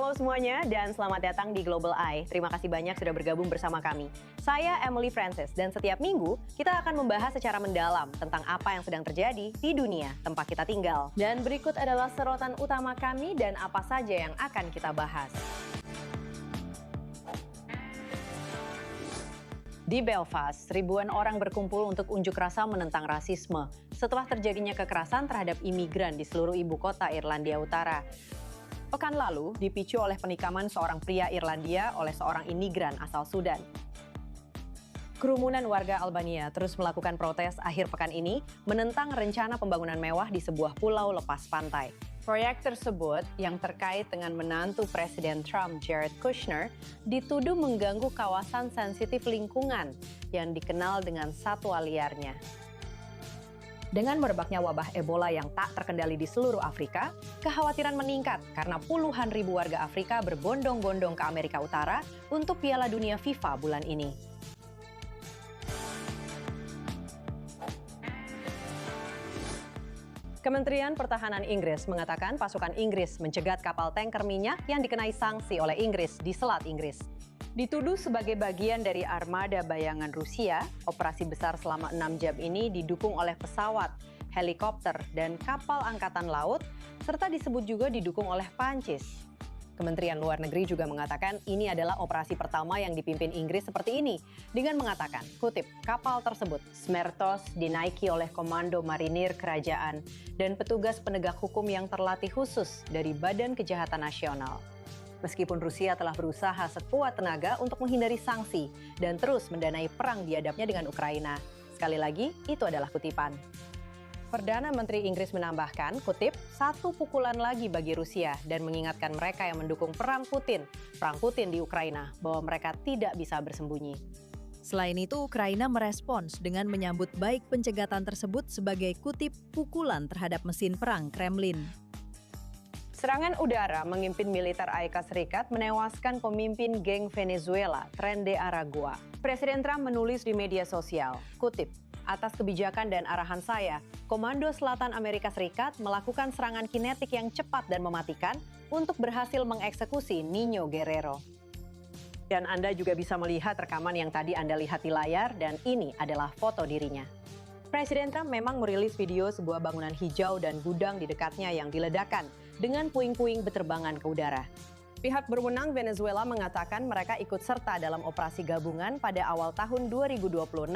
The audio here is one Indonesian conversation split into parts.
Halo semuanya dan selamat datang di Global Eye. Terima kasih banyak sudah bergabung bersama kami. Saya Emily Francis dan setiap minggu kita akan membahas secara mendalam tentang apa yang sedang terjadi di dunia tempat kita tinggal. Dan berikut adalah sorotan utama kami dan apa saja yang akan kita bahas. Di Belfast, ribuan orang berkumpul untuk unjuk rasa menentang rasisme setelah terjadinya kekerasan terhadap imigran di seluruh ibu kota Irlandia Utara. Pekan lalu dipicu oleh penikaman seorang pria Irlandia oleh seorang imigran asal Sudan. Kerumunan warga Albania terus melakukan protes akhir pekan ini menentang rencana pembangunan mewah di sebuah pulau lepas pantai. Proyek tersebut yang terkait dengan menantu Presiden Trump, Jared Kushner, dituduh mengganggu kawasan sensitif lingkungan yang dikenal dengan satwa liarnya. Dengan merebaknya wabah Ebola yang tak terkendali di seluruh Afrika, kekhawatiran meningkat karena puluhan ribu warga Afrika berbondong-bondong ke Amerika Utara untuk Piala Dunia FIFA bulan ini. Kementerian Pertahanan Inggris mengatakan pasukan Inggris mencegat kapal tanker minyak yang dikenai sanksi oleh Inggris di Selat Inggris. Dituduh sebagai bagian dari armada bayangan Rusia, operasi besar selama 6 jam ini didukung oleh pesawat, helikopter, dan kapal angkatan laut, serta disebut juga didukung oleh Prancis. Kementerian Luar Negeri juga mengatakan ini adalah operasi pertama yang dipimpin Inggris seperti ini, dengan mengatakan, kutip, kapal tersebut Smertos dinaiki oleh Komando Marinir Kerajaan dan petugas penegak hukum yang terlatih khusus dari Badan Kejahatan Nasional. Meskipun Rusia telah berusaha sekuat tenaga untuk menghindari sanksi dan terus mendanai perang biadabnya dengan Ukraina. Sekali lagi, itu adalah kutipan. Perdana Menteri Inggris menambahkan, kutip, satu pukulan lagi bagi Rusia dan mengingatkan mereka yang mendukung perang Putin di Ukraina, bahwa mereka tidak bisa bersembunyi. Selain itu, Ukraina merespons dengan menyambut baik pencegatan tersebut sebagai kutip pukulan terhadap mesin perang Kremlin. Serangan udara mengimpin militer Amerika Serikat menewaskan pemimpin geng Venezuela, Tren de Aragua. Presiden Trump menulis di media sosial, kutip, atas kebijakan dan arahan saya, Komando Selatan Amerika Serikat melakukan serangan kinetik yang cepat dan mematikan untuk berhasil mengeksekusi Niño Guerrero. Dan Anda juga bisa melihat rekaman yang tadi Anda lihat di layar dan ini adalah foto dirinya. Presiden Trump memang merilis video sebuah bangunan hijau dan gudang di dekatnya yang diledakkan dengan puing-puing beterbangan ke udara. Pihak berwenang Venezuela mengatakan mereka ikut serta dalam operasi gabungan pada awal tahun 2026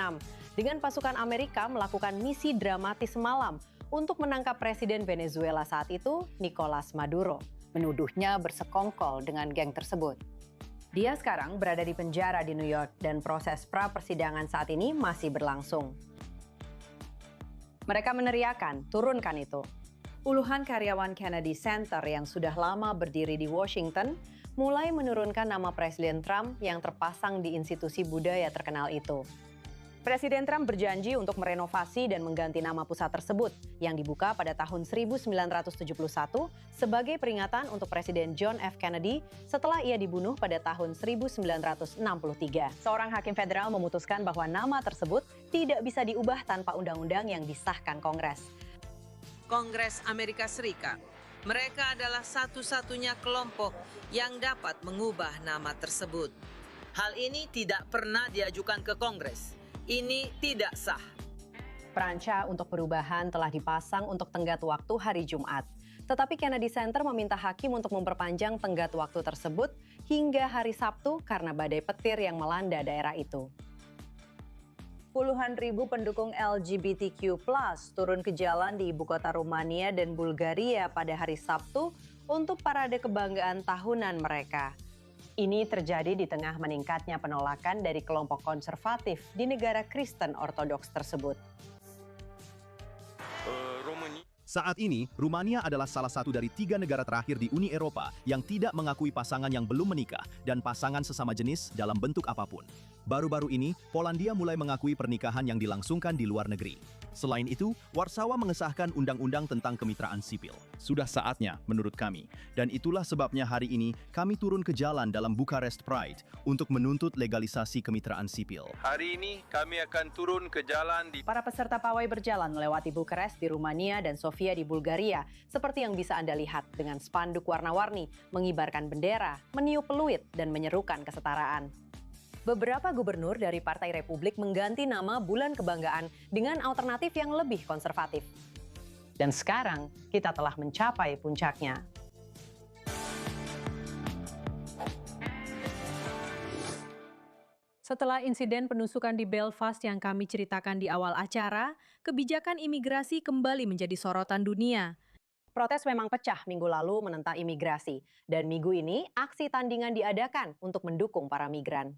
dengan pasukan Amerika melakukan misi dramatis semalam untuk menangkap Presiden Venezuela saat itu, Nicolas Maduro, menuduhnya bersekongkol dengan geng tersebut. Dia sekarang berada di penjara di New York dan proses pra-persidangan saat ini masih berlangsung. Mereka meneriakan, turunkan itu. Puluhan karyawan Kennedy Center yang sudah lama berdiri di Washington mulai menurunkan nama Presiden Trump yang terpasang di institusi budaya terkenal itu. Presiden Trump berjanji untuk merenovasi dan mengganti nama pusat tersebut yang dibuka pada tahun 1971 sebagai peringatan untuk Presiden John F. Kennedy setelah ia dibunuh pada tahun 1963. Seorang hakim federal memutuskan bahwa nama tersebut tidak bisa diubah tanpa undang-undang yang disahkan Kongres. Kongres Amerika Serikat. Mereka adalah satu-satunya kelompok yang dapat mengubah nama tersebut. Hal ini tidak pernah diajukan ke Kongres. Ini tidak sah. Peranca untuk perubahan telah dipasang untuk tenggat waktu hari Jumat. Tetapi Kennedy Center meminta hakim untuk memperpanjang tenggat waktu tersebut hingga hari Sabtu karena badai petir yang melanda daerah itu. Puluhan ribu pendukung LGBTQ+ turun ke jalan di ibu kota Rumania dan Bulgaria pada hari Sabtu untuk parade kebanggaan tahunan mereka. Ini terjadi di tengah meningkatnya penolakan dari kelompok konservatif di negara Kristen Ortodoks tersebut. Saat ini, Rumania adalah salah satu dari 3 negara terakhir di Uni Eropa yang tidak mengakui pasangan yang belum menikah dan pasangan sesama jenis dalam bentuk apapun. Baru-baru ini, Polandia mulai mengakui pernikahan yang dilangsungkan di luar negeri. Selain itu, Warsawa mengesahkan undang-undang tentang kemitraan sipil. Sudah saatnya menurut kami. Dan itulah sebabnya hari ini kami turun ke jalan dalam Bucharest Pride untuk menuntut legalisasi kemitraan sipil. Hari ini kami akan turun ke jalan di Para peserta pawai berjalan melewati Bucharest di Rumania dan Sofia di Bulgaria, seperti yang bisa Anda lihat dengan spanduk warna-warni, mengibarkan bendera, meniup peluit, dan menyerukan kesetaraan. Beberapa gubernur dari Partai Republik mengganti nama Bulan Kebanggaan dengan alternatif yang lebih konservatif. Dan sekarang kita telah mencapai puncaknya. Setelah insiden penusukan di Belfast yang kami ceritakan di awal acara, kebijakan imigrasi kembali menjadi sorotan dunia. Protes memang pecah minggu lalu menentang imigrasi, dan minggu ini aksi tandingan diadakan untuk mendukung para migran.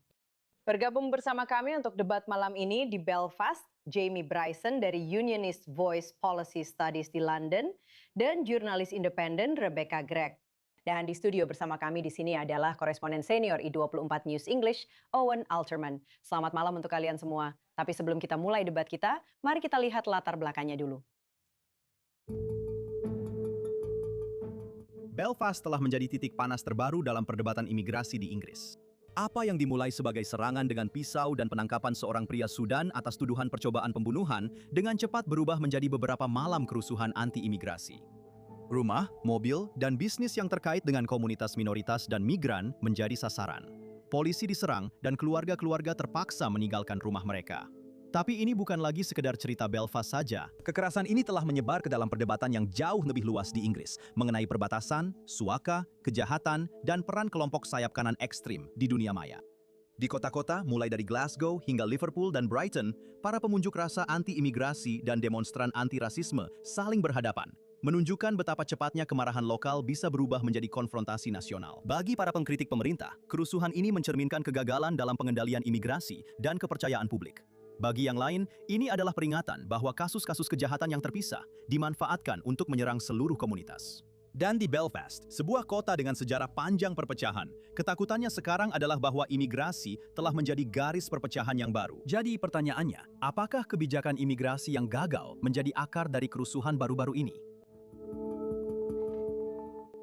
Bergabung bersama kami untuk debat malam ini di Belfast, Jamie Bryson dari Unionist Voice Policy Studies di London, dan jurnalis independen Rebecca Gregg. Dan di studio bersama kami di sini adalah koresponden senior I24 News English, Owen Alterman. Selamat malam untuk kalian semua. Tapi sebelum kita mulai debat kita, mari kita lihat latar belakangnya dulu. Belfast telah menjadi titik panas terbaru dalam perdebatan imigrasi di Inggris. Apa yang dimulai sebagai serangan dengan pisau dan penangkapan seorang pria Sudan atas tuduhan percobaan pembunuhan dengan cepat berubah menjadi beberapa malam kerusuhan anti-imigrasi. Rumah, mobil, dan bisnis yang terkait dengan komunitas minoritas dan migran menjadi sasaran. Polisi diserang dan keluarga-keluarga terpaksa meninggalkan rumah mereka. Tapi ini bukan lagi sekedar cerita Belfast saja. Kekerasan ini telah menyebar ke dalam perdebatan yang jauh lebih luas di Inggris, mengenai perbatasan, suaka, kejahatan, dan peran kelompok sayap kanan ekstrim di dunia maya. Di kota-kota, mulai dari Glasgow hingga Liverpool dan Brighton, para pemunjuk rasa anti-imigrasi dan demonstran anti-rasisme saling berhadapan, menunjukkan betapa cepatnya kemarahan lokal bisa berubah menjadi konfrontasi nasional. Bagi para pengkritik pemerintah, kerusuhan ini mencerminkan kegagalan dalam pengendalian imigrasi dan kepercayaan publik. Bagi yang lain, ini adalah peringatan bahwa kasus-kasus kejahatan yang terpisah dimanfaatkan untuk menyerang seluruh komunitas. Dan di Belfast, sebuah kota dengan sejarah panjang perpecahan, ketakutannya sekarang adalah bahwa imigrasi telah menjadi garis perpecahan yang baru. Jadi pertanyaannya, apakah kebijakan imigrasi yang gagal menjadi akar dari kerusuhan baru-baru ini?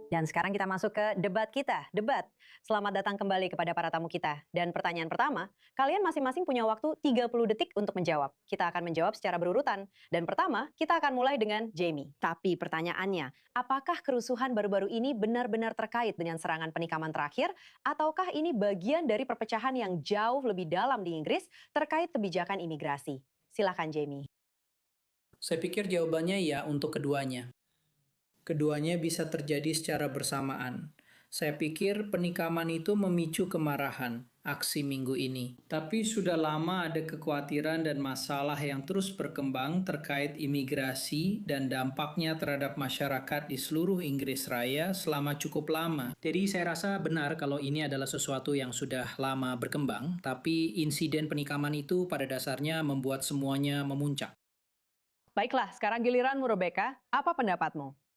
Dan sekarang kita masuk ke debat kita. Debat. Selamat datang kembali kepada para tamu kita. Dan pertanyaan pertama, kalian masing-masing punya waktu 30 detik untuk menjawab. Kita akan menjawab secara berurutan. Dan pertama, kita akan mulai dengan Jamie. Tapi pertanyaannya, apakah kerusuhan baru-baru ini benar-benar terkait dengan serangan penikaman terakhir? Ataukah ini bagian dari perpecahan yang jauh lebih dalam di Inggris terkait kebijakan imigrasi? Silakan Jamie. Saya pikir jawabannya ya untuk keduanya. Keduanya bisa terjadi secara bersamaan. Saya pikir penikaman itu memicu kemarahan, aksi minggu ini. Tapi sudah lama ada kekhawatiran dan masalah yang terus berkembang terkait imigrasi dan dampaknya terhadap masyarakat di seluruh Inggris Raya selama cukup lama. Jadi saya rasa benar kalau ini adalah sesuatu yang sudah lama berkembang, tapi insiden penikaman itu pada dasarnya membuat semuanya memuncak. Baiklah, sekarang giliranmu Rebecca. Apa pendapatmu?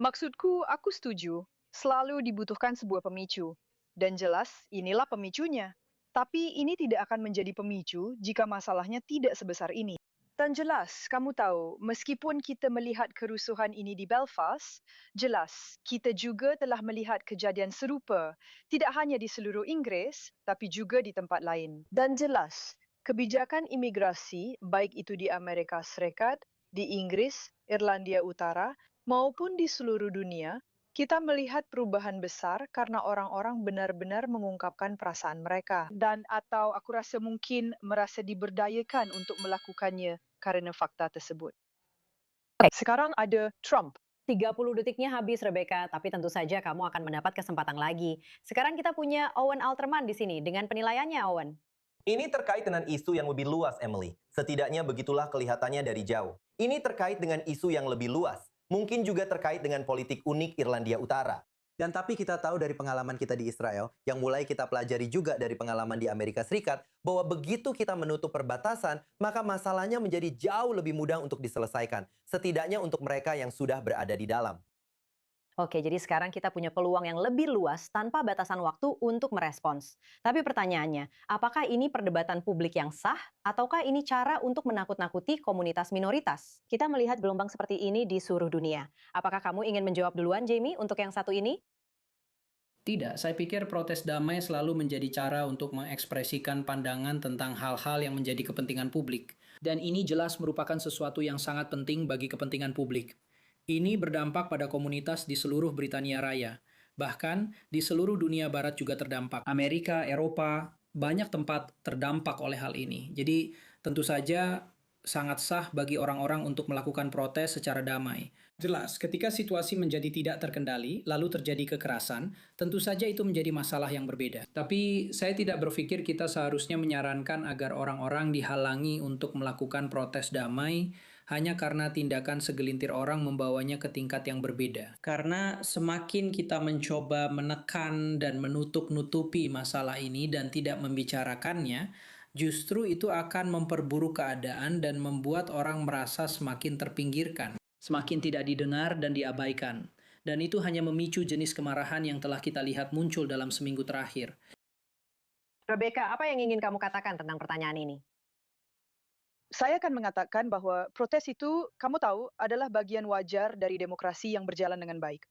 Maksudku, aku setuju. Selalu dibutuhkan sebuah pemicu. Dan jelas, inilah pemicunya. Tapi ini tidak akan menjadi pemicu jika masalahnya tidak sebesar ini. Dan jelas, kamu tahu, meskipun kita melihat kerusuhan ini di Belfast, jelas, kita juga telah melihat kejadian serupa, tidak hanya di seluruh Inggris, tapi juga di tempat lain. Dan jelas, kebijakan imigrasi, baik itu di Amerika Serikat, di Inggris, Irlandia Utara, maupun di seluruh dunia, kita melihat perubahan besar karena orang-orang benar-benar mengungkapkan perasaan mereka. Dan atau aku rasa mungkin merasa diberdayakan untuk melakukannya karena fakta tersebut. Sekarang ada Trump. 30 detiknya habis Rebecca, tapi tentu saja kamu akan mendapat kesempatan lagi. Sekarang kita punya Owen Alterman di sini dengan penilaiannya, Owen. Ini terkait dengan isu yang lebih luas, Emily. Setidaknya begitulah kelihatannya dari jauh. Ini terkait dengan isu yang lebih luas. Mungkin juga terkait dengan politik unik Irlandia Utara. Dan tapi kita tahu dari pengalaman kita di Israel, yang mulai kita pelajari juga dari pengalaman di Amerika Serikat, bahwa begitu kita menutup perbatasan, maka masalahnya menjadi jauh lebih mudah untuk diselesaikan. Setidaknya untuk mereka yang sudah berada di dalam. Oke, jadi sekarang kita punya peluang yang lebih luas tanpa batasan waktu untuk merespons. Tapi pertanyaannya, apakah ini perdebatan publik yang sah ataukah ini cara untuk menakut-nakuti komunitas minoritas? Kita melihat gelombang seperti ini di seluruh dunia. Apakah kamu ingin menjawab duluan, Jamie, untuk yang satu ini? Tidak, saya pikir protes damai selalu menjadi cara untuk mengekspresikan pandangan tentang hal-hal yang menjadi kepentingan publik. Dan ini jelas merupakan sesuatu yang sangat penting bagi kepentingan publik. Ini berdampak pada komunitas di seluruh Britania Raya. Bahkan di seluruh dunia barat juga terdampak. Amerika, Eropa, banyak tempat terdampak oleh hal ini. Jadi tentu saja sangat sah bagi orang-orang untuk melakukan protes secara damai. Jelas, ketika situasi menjadi tidak terkendali, lalu terjadi kekerasan, tentu saja itu menjadi masalah yang berbeda. Tapi saya tidak berpikir kita seharusnya menyarankan agar orang-orang dihalangi untuk melakukan protes damai hanya karena tindakan segelintir orang membawanya ke tingkat yang berbeda. Karena semakin kita mencoba menekan dan menutup-nutupi masalah ini dan tidak membicarakannya, justru itu akan memperburuk keadaan dan membuat orang merasa semakin terpinggirkan, semakin tidak didengar dan diabaikan. Dan itu hanya memicu jenis kemarahan yang telah kita lihat muncul dalam seminggu terakhir. Rebecca, apa yang ingin kamu katakan tentang pertanyaan ini? Saya akan mengatakan bahwa protes itu, kamu tahu, adalah bagian wajar dari demokrasi yang berjalan dengan baik.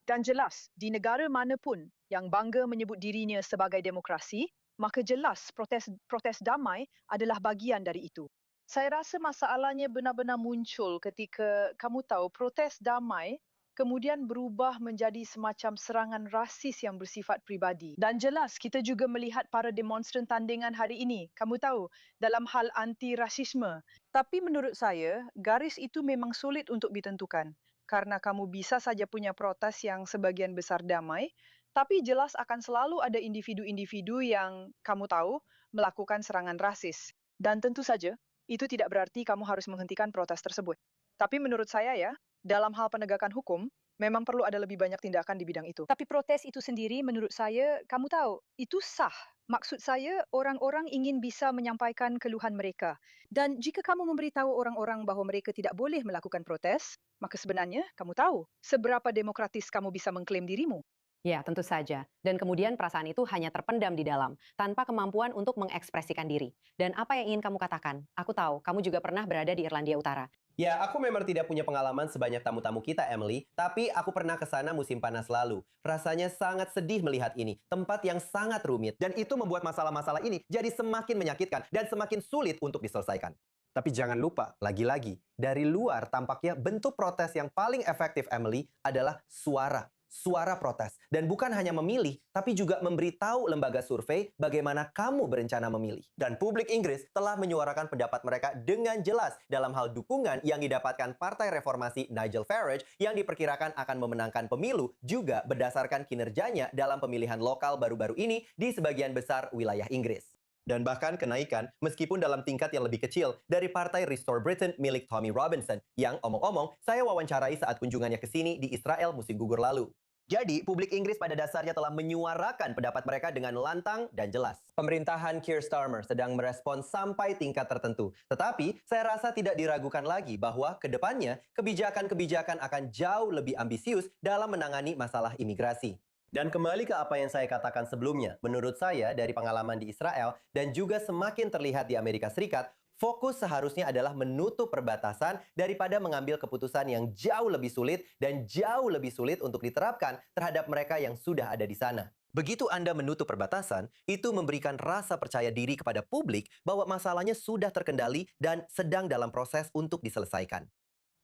Dan jelas, di negara manapun yang bangga menyebut dirinya sebagai demokrasi, maka jelas protes damai adalah bagian dari itu. Saya rasa masalahnya benar-benar muncul ketika kamu tahu protes damai kemudian berubah menjadi semacam serangan rasis yang bersifat pribadi. Dan jelas kita juga melihat para demonstran tandingan hari ini, kamu tahu, dalam hal anti-rasisme. Tapi menurut saya, garis itu memang sulit untuk ditentukan. Karena kamu bisa saja punya protes yang sebagian besar damai, tapi jelas akan selalu ada individu-individu yang kamu tahu melakukan serangan rasis. Dan tentu saja, itu tidak berarti kamu harus menghentikan protes tersebut. Tapi menurut saya ya, dalam hal penegakan hukum, memang perlu ada lebih banyak tindakan di bidang itu. Tapi protes itu sendiri menurut saya, kamu tahu, itu sah. Maksud saya, orang-orang ingin bisa menyampaikan keluhan mereka. Dan jika kamu memberitahu orang-orang bahwa mereka tidak boleh melakukan protes, maka sebenarnya kamu tahu seberapa demokratis kamu bisa mengklaim dirimu. Ya, tentu saja. Dan kemudian perasaan itu hanya terpendam di dalam, tanpa kemampuan untuk mengekspresikan diri. Dan apa yang ingin kamu katakan? Aku tahu, kamu juga pernah berada di Irlandia Utara. Ya, aku memang tidak punya pengalaman sebanyak tamu-tamu kita, Emily. Tapi aku pernah ke sana musim panas lalu. Rasanya sangat sedih melihat ini. Tempat yang sangat rumit. Dan itu membuat masalah-masalah ini jadi semakin menyakitkan dan semakin sulit untuk diselesaikan. Tapi jangan lupa, lagi-lagi, dari luar tampaknya bentuk protes yang paling efektif, Emily, adalah suara. Suara protes. Dan bukan hanya memilih, tapi juga memberitahu lembaga survei bagaimana kamu berencana memilih. Dan publik Inggris telah menyuarakan pendapat mereka dengan jelas dalam hal dukungan yang didapatkan Partai Reformasi Nigel Farage yang diperkirakan akan memenangkan pemilu juga berdasarkan kinerjanya dalam pemilihan lokal baru-baru ini di sebagian besar wilayah Inggris. Dan bahkan kenaikan meskipun dalam tingkat yang lebih kecil dari Partai Restore Britain milik Tommy Robinson yang omong-omong saya wawancarai saat kunjungannya ke sini di Israel musim gugur lalu. Jadi, publik Inggris pada dasarnya telah menyuarakan pendapat mereka dengan lantang dan jelas. Pemerintahan Keir Starmer sedang merespon sampai tingkat tertentu. Tetapi, saya rasa tidak diragukan lagi bahwa ke depannya kebijakan-kebijakan akan jauh lebih ambisius dalam menangani masalah imigrasi. Dan kembali ke apa yang saya katakan sebelumnya, menurut saya dari pengalaman di Israel dan juga semakin terlihat di Amerika Serikat, fokus seharusnya adalah menutup perbatasan daripada mengambil keputusan yang jauh lebih sulit dan jauh lebih sulit untuk diterapkan terhadap mereka yang sudah ada di sana. Begitu Anda menutup perbatasan, itu memberikan rasa percaya diri kepada publik bahwa masalahnya sudah terkendali dan sedang dalam proses untuk diselesaikan.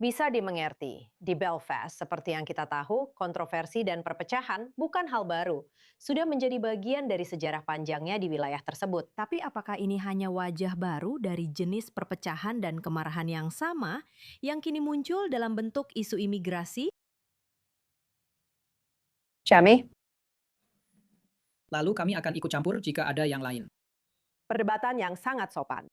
Bisa dimengerti, di Belfast, seperti yang kita tahu, kontroversi dan perpecahan bukan hal baru. Sudah menjadi bagian dari sejarah panjangnya di wilayah tersebut. Tapi apakah ini hanya wajah baru dari jenis perpecahan dan kemarahan yang sama yang kini muncul dalam bentuk isu imigrasi? Syami, Lalu kami akan ikut campur jika ada yang lain. perdebatan yang sangat sopan.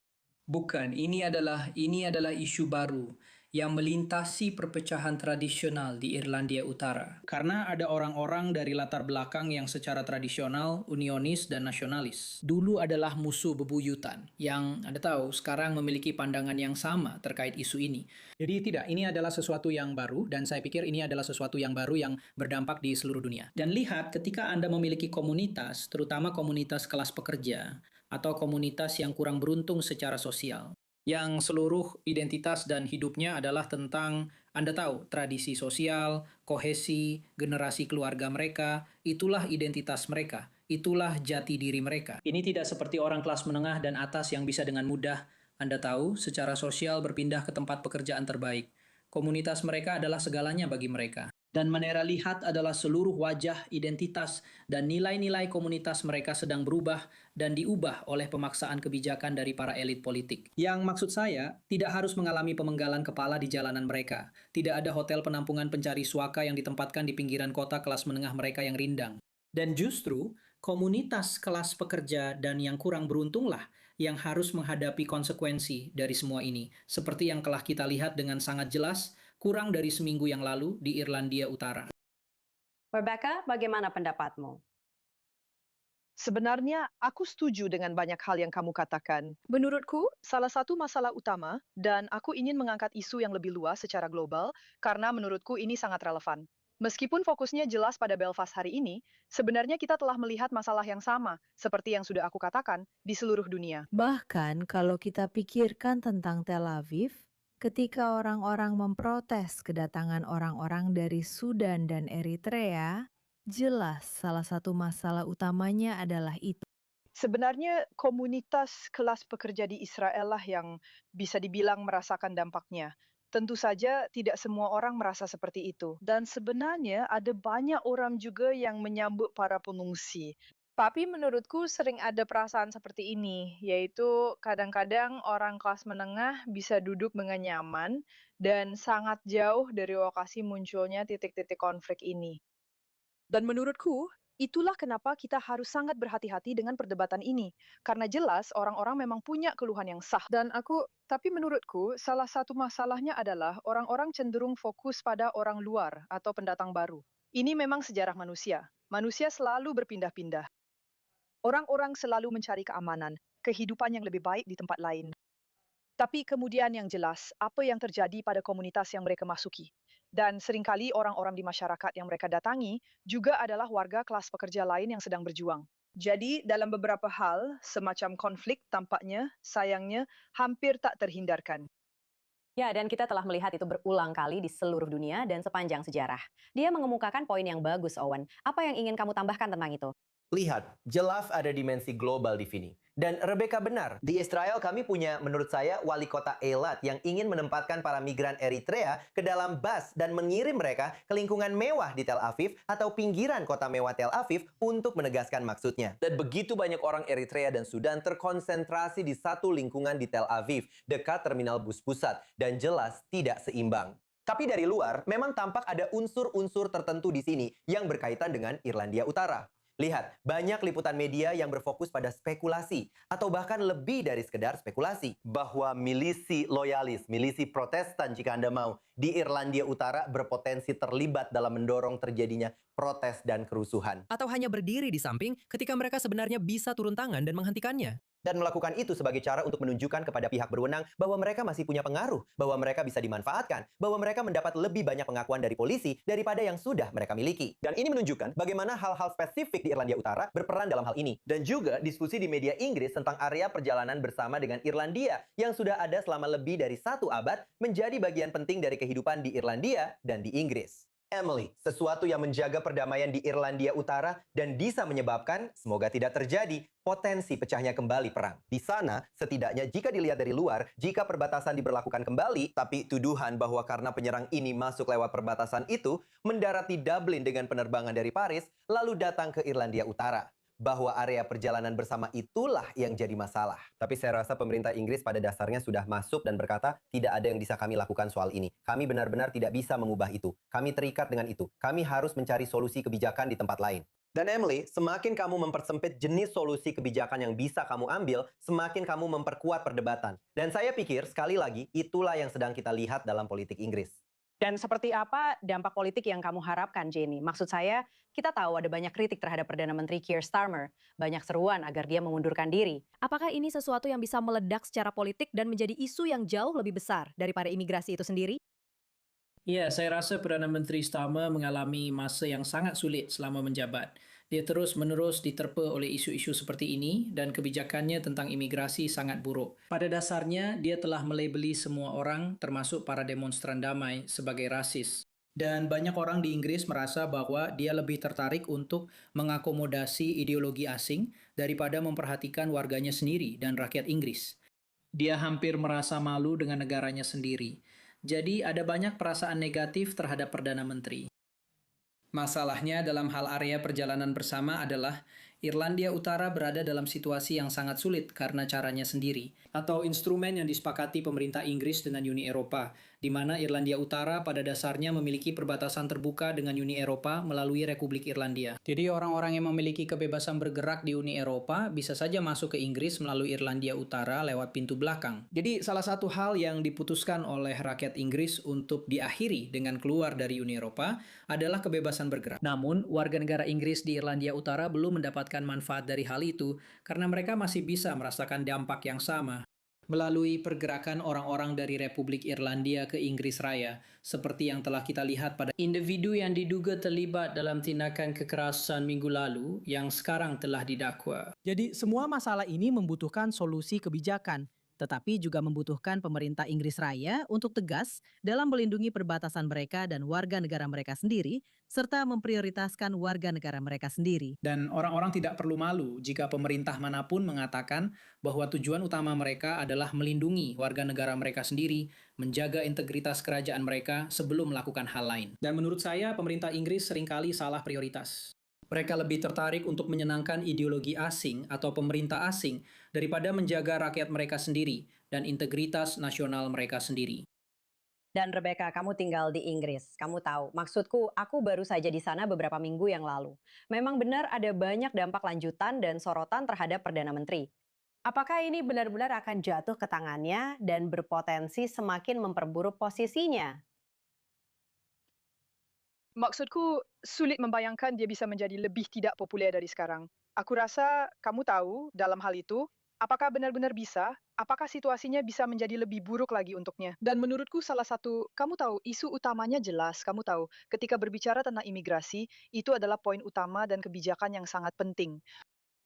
Bukan, ini adalah isu baru. yang melintasi perpecahan tradisional di Irlandia Utara. Karena ada orang-orang dari latar belakang yang secara tradisional, unionis, dan nasionalis. Dulu adalah musuh bebuyutan, yang Anda tahu sekarang memiliki pandangan yang sama terkait isu ini. Jadi tidak, ini adalah sesuatu yang baru, dan saya pikir ini adalah sesuatu yang baru yang berdampak di seluruh dunia. Dan lihat, ketika Anda memiliki komunitas, terutama komunitas kelas pekerja, atau komunitas yang kurang beruntung secara sosial, yang seluruh identitas dan hidupnya adalah tentang, Anda tahu, tradisi sosial, kohesi, generasi keluarga mereka, itulah identitas mereka, itulah jati diri mereka. Ini tidak seperti orang kelas menengah dan atas yang bisa dengan mudah, Anda tahu, secara sosial berpindah ke tempat pekerjaan terbaik. Komunitas mereka adalah segalanya bagi mereka. Dan Manera lihat adalah seluruh wajah, identitas, dan nilai-nilai komunitas mereka sedang berubah dan diubah oleh pemaksaan kebijakan dari para elit politik. Yang maksud saya, tidak harus mengalami pemenggalan kepala di jalanan mereka. Tidak ada hotel penampungan pencari suaka yang ditempatkan di pinggiran kota kelas menengah mereka yang rindang. Dan justru, komunitas kelas pekerja dan yang kurang beruntunglah yang harus menghadapi konsekuensi dari semua ini. Seperti yang telah kita lihat dengan sangat jelas, kurang dari seminggu yang lalu di Irlandia Utara. Rebecca, bagaimana pendapatmu? Sebenarnya, aku setuju dengan banyak hal yang kamu katakan. Menurutku, salah satu masalah utama, dan aku ingin mengangkat isu yang lebih luas secara global, karena menurutku ini sangat relevan. Meskipun fokusnya jelas pada Belfast hari ini, sebenarnya kita telah melihat masalah yang sama, seperti yang sudah aku katakan, di seluruh dunia. Bahkan kalau kita pikirkan tentang Tel Aviv, ketika orang-orang memprotes kedatangan orang-orang dari Sudan dan Eritrea, jelas salah satu masalah utamanya adalah itu. Sebenarnya komunitas kelas pekerja di Israel lah yang bisa dibilang merasakan dampaknya. Tentu saja tidak semua orang merasa seperti itu. Dan sebenarnya ada banyak orang juga yang menyambut para pengungsi. Tapi menurutku sering ada perasaan seperti ini, yaitu kadang-kadang orang kelas menengah bisa duduk dengan nyaman dan sangat jauh dari lokasi munculnya titik-titik konflik ini. Dan menurutku, itulah kenapa kita harus sangat berhati-hati dengan perdebatan ini. Karena jelas orang-orang memang punya keluhan yang sah. Tapi menurutku, salah satu masalahnya adalah orang-orang cenderung fokus pada orang luar atau pendatang baru. Ini memang sejarah manusia. Manusia selalu berpindah-pindah. Orang-orang selalu mencari keamanan, kehidupan yang lebih baik di tempat lain. Tapi kemudian yang jelas, apa yang terjadi pada komunitas yang mereka masuki. Dan seringkali orang-orang di masyarakat yang mereka datangi juga adalah warga kelas pekerja lain yang sedang berjuang. Jadi dalam beberapa hal, semacam konflik tampaknya, sayangnya, hampir tak terhindarkan. Ya, dan kita telah melihat itu berulang kali di seluruh dunia dan sepanjang sejarah. Dia mengemukakan poin yang bagus, Owen. Apa yang ingin kamu tambahkan tentang itu? Lihat, jelas ada dimensi global di sini. Dan Rebecca benar, di Israel kami punya, menurut saya, wali kota Eilat yang ingin menempatkan para migran Eritrea ke dalam bus dan mengirim mereka ke lingkungan mewah di Tel Aviv atau pinggiran kota mewah Tel Aviv untuk menegaskan maksudnya. Dan begitu banyak orang Eritrea dan Sudan terkonsentrasi di satu lingkungan di Tel Aviv, dekat terminal bus pusat, dan jelas tidak seimbang. Tapi dari luar, memang tampak ada unsur-unsur tertentu di sini yang berkaitan dengan Irlandia Utara. Lihat, banyak liputan media yang berfokus pada spekulasi, atau bahkan lebih dari sekedar spekulasi, bahwa milisi loyalis, milisi protestan jika Anda mau, di Irlandia Utara berpotensi terlibat dalam mendorong terjadinya protes dan kerusuhan. Atau hanya berdiri di samping ketika mereka sebenarnya bisa turun tangan dan menghentikannya. Dan melakukan itu sebagai cara untuk menunjukkan kepada pihak berwenang bahwa mereka masih punya pengaruh, bahwa mereka bisa dimanfaatkan, bahwa mereka mendapat lebih banyak pengakuan dari polisi daripada yang sudah mereka miliki. Dan ini menunjukkan bagaimana hal-hal spesifik di Irlandia Utara berperan dalam hal ini. Dan juga diskusi di media Inggris tentang area perjalanan bersama dengan Irlandia yang sudah ada selama lebih dari 1 abad menjadi bagian penting dari kehidupan di Irlandia dan di Inggris. Emily, sesuatu yang menjaga perdamaian di Irlandia Utara dan bisa menyebabkan, semoga tidak terjadi, potensi pecahnya kembali perang. Di sana, setidaknya jika dilihat dari luar, jika perbatasan diberlakukan kembali, tapi tuduhan bahwa karena penyerang ini masuk lewat perbatasan itu, mendarat di Dublin dengan penerbangan dari Paris, lalu datang ke Irlandia Utara. Bahwa area perjalanan bersama itulah yang jadi masalah. Tapi saya rasa pemerintah Inggris pada dasarnya sudah masuk dan berkata, tidak ada yang bisa kami lakukan soal ini. Kami benar-benar tidak bisa mengubah itu. Kami terikat dengan itu. Kami harus mencari solusi kebijakan di tempat lain. Dan Emily, semakin kamu mempersempit jenis solusi kebijakan yang bisa kamu ambil, semakin kamu memperkuat perdebatan. Dan saya pikir, sekali lagi, itulah yang sedang kita lihat dalam politik Inggris. Dan seperti apa dampak politik yang kamu harapkan, Jenny? Maksud saya, kita tahu ada banyak kritik terhadap Perdana Menteri Keir Starmer. Banyak seruan agar dia mengundurkan diri. Apakah ini sesuatu yang bisa meledak secara politik dan menjadi isu yang jauh lebih besar daripada imigrasi itu sendiri? Ya, saya rasa Perdana Menteri Starmer mengalami masa yang sangat sulit selama menjabat. Dia terus-menerus diterpa oleh isu-isu seperti ini dan kebijakannya tentang imigrasi sangat buruk. Pada dasarnya, dia telah melabeli semua orang, termasuk para demonstran damai, sebagai rasis. Dan banyak orang di Inggris merasa bahwa dia lebih tertarik untuk mengakomodasi ideologi asing daripada memperhatikan warganya sendiri dan rakyat Inggris. Dia hampir merasa malu dengan negaranya sendiri. Jadi ada banyak perasaan negatif terhadap Perdana Menteri. Masalahnya dalam hal area perjalanan bersama adalah Irlandia Utara berada dalam situasi yang sangat sulit karena caranya sendiri, atau instrumen yang disepakati pemerintah Inggris dengan Uni Eropa, di mana Irlandia Utara pada dasarnya memiliki perbatasan terbuka dengan Uni Eropa melalui Republik Irlandia. Jadi orang-orang yang memiliki kebebasan bergerak di Uni Eropa bisa saja masuk ke Inggris melalui Irlandia Utara lewat pintu belakang. Jadi salah satu hal yang diputuskan oleh rakyat Inggris untuk diakhiri dengan keluar dari Uni Eropa adalah kebebasan bergerak. Namun, warga negara Inggris di Irlandia Utara belum mendapatkan manfaat dari hal itu karena mereka masih bisa merasakan dampak yang sama melalui pergerakan orang-orang dari Republik Irlandia ke Inggris Raya, seperti yang telah kita lihat pada individu yang diduga terlibat dalam tindakan kekerasan minggu lalu yang sekarang telah didakwa. Jadi semua masalah ini membutuhkan solusi kebijakan, tetapi juga membutuhkan pemerintah Inggris Raya untuk tegas dalam melindungi perbatasan mereka dan warga negara mereka sendiri, serta memprioritaskan warga negara mereka sendiri. Dan orang-orang tidak perlu malu jika pemerintah manapun mengatakan bahwa tujuan utama mereka adalah melindungi warga negara mereka sendiri, menjaga integritas kerajaan mereka sebelum melakukan hal lain. Dan menurut saya, pemerintah Inggris seringkali salah prioritas. Mereka lebih tertarik untuk menyenangkan ideologi asing atau pemerintah asing daripada menjaga rakyat mereka sendiri dan integritas nasional mereka sendiri. Dan Rebecca, kamu tinggal di Inggris. Kamu tahu, maksudku aku baru saja di sana beberapa minggu yang lalu. Memang benar ada banyak dampak lanjutan dan sorotan terhadap Perdana Menteri. Apakah ini benar-benar akan jatuh ke tangannya dan berpotensi semakin memperburuk posisinya? Maksudku, sulit membayangkan dia bisa menjadi lebih tidak populer dari sekarang. Aku rasa kamu tahu dalam hal itu, apakah benar-benar bisa? Apakah situasinya bisa menjadi lebih buruk lagi untuknya? Dan menurutku salah satu, kamu tahu, isu utamanya jelas. Kamu tahu, ketika berbicara tentang imigrasi, itu adalah poin utama dan kebijakan yang sangat penting.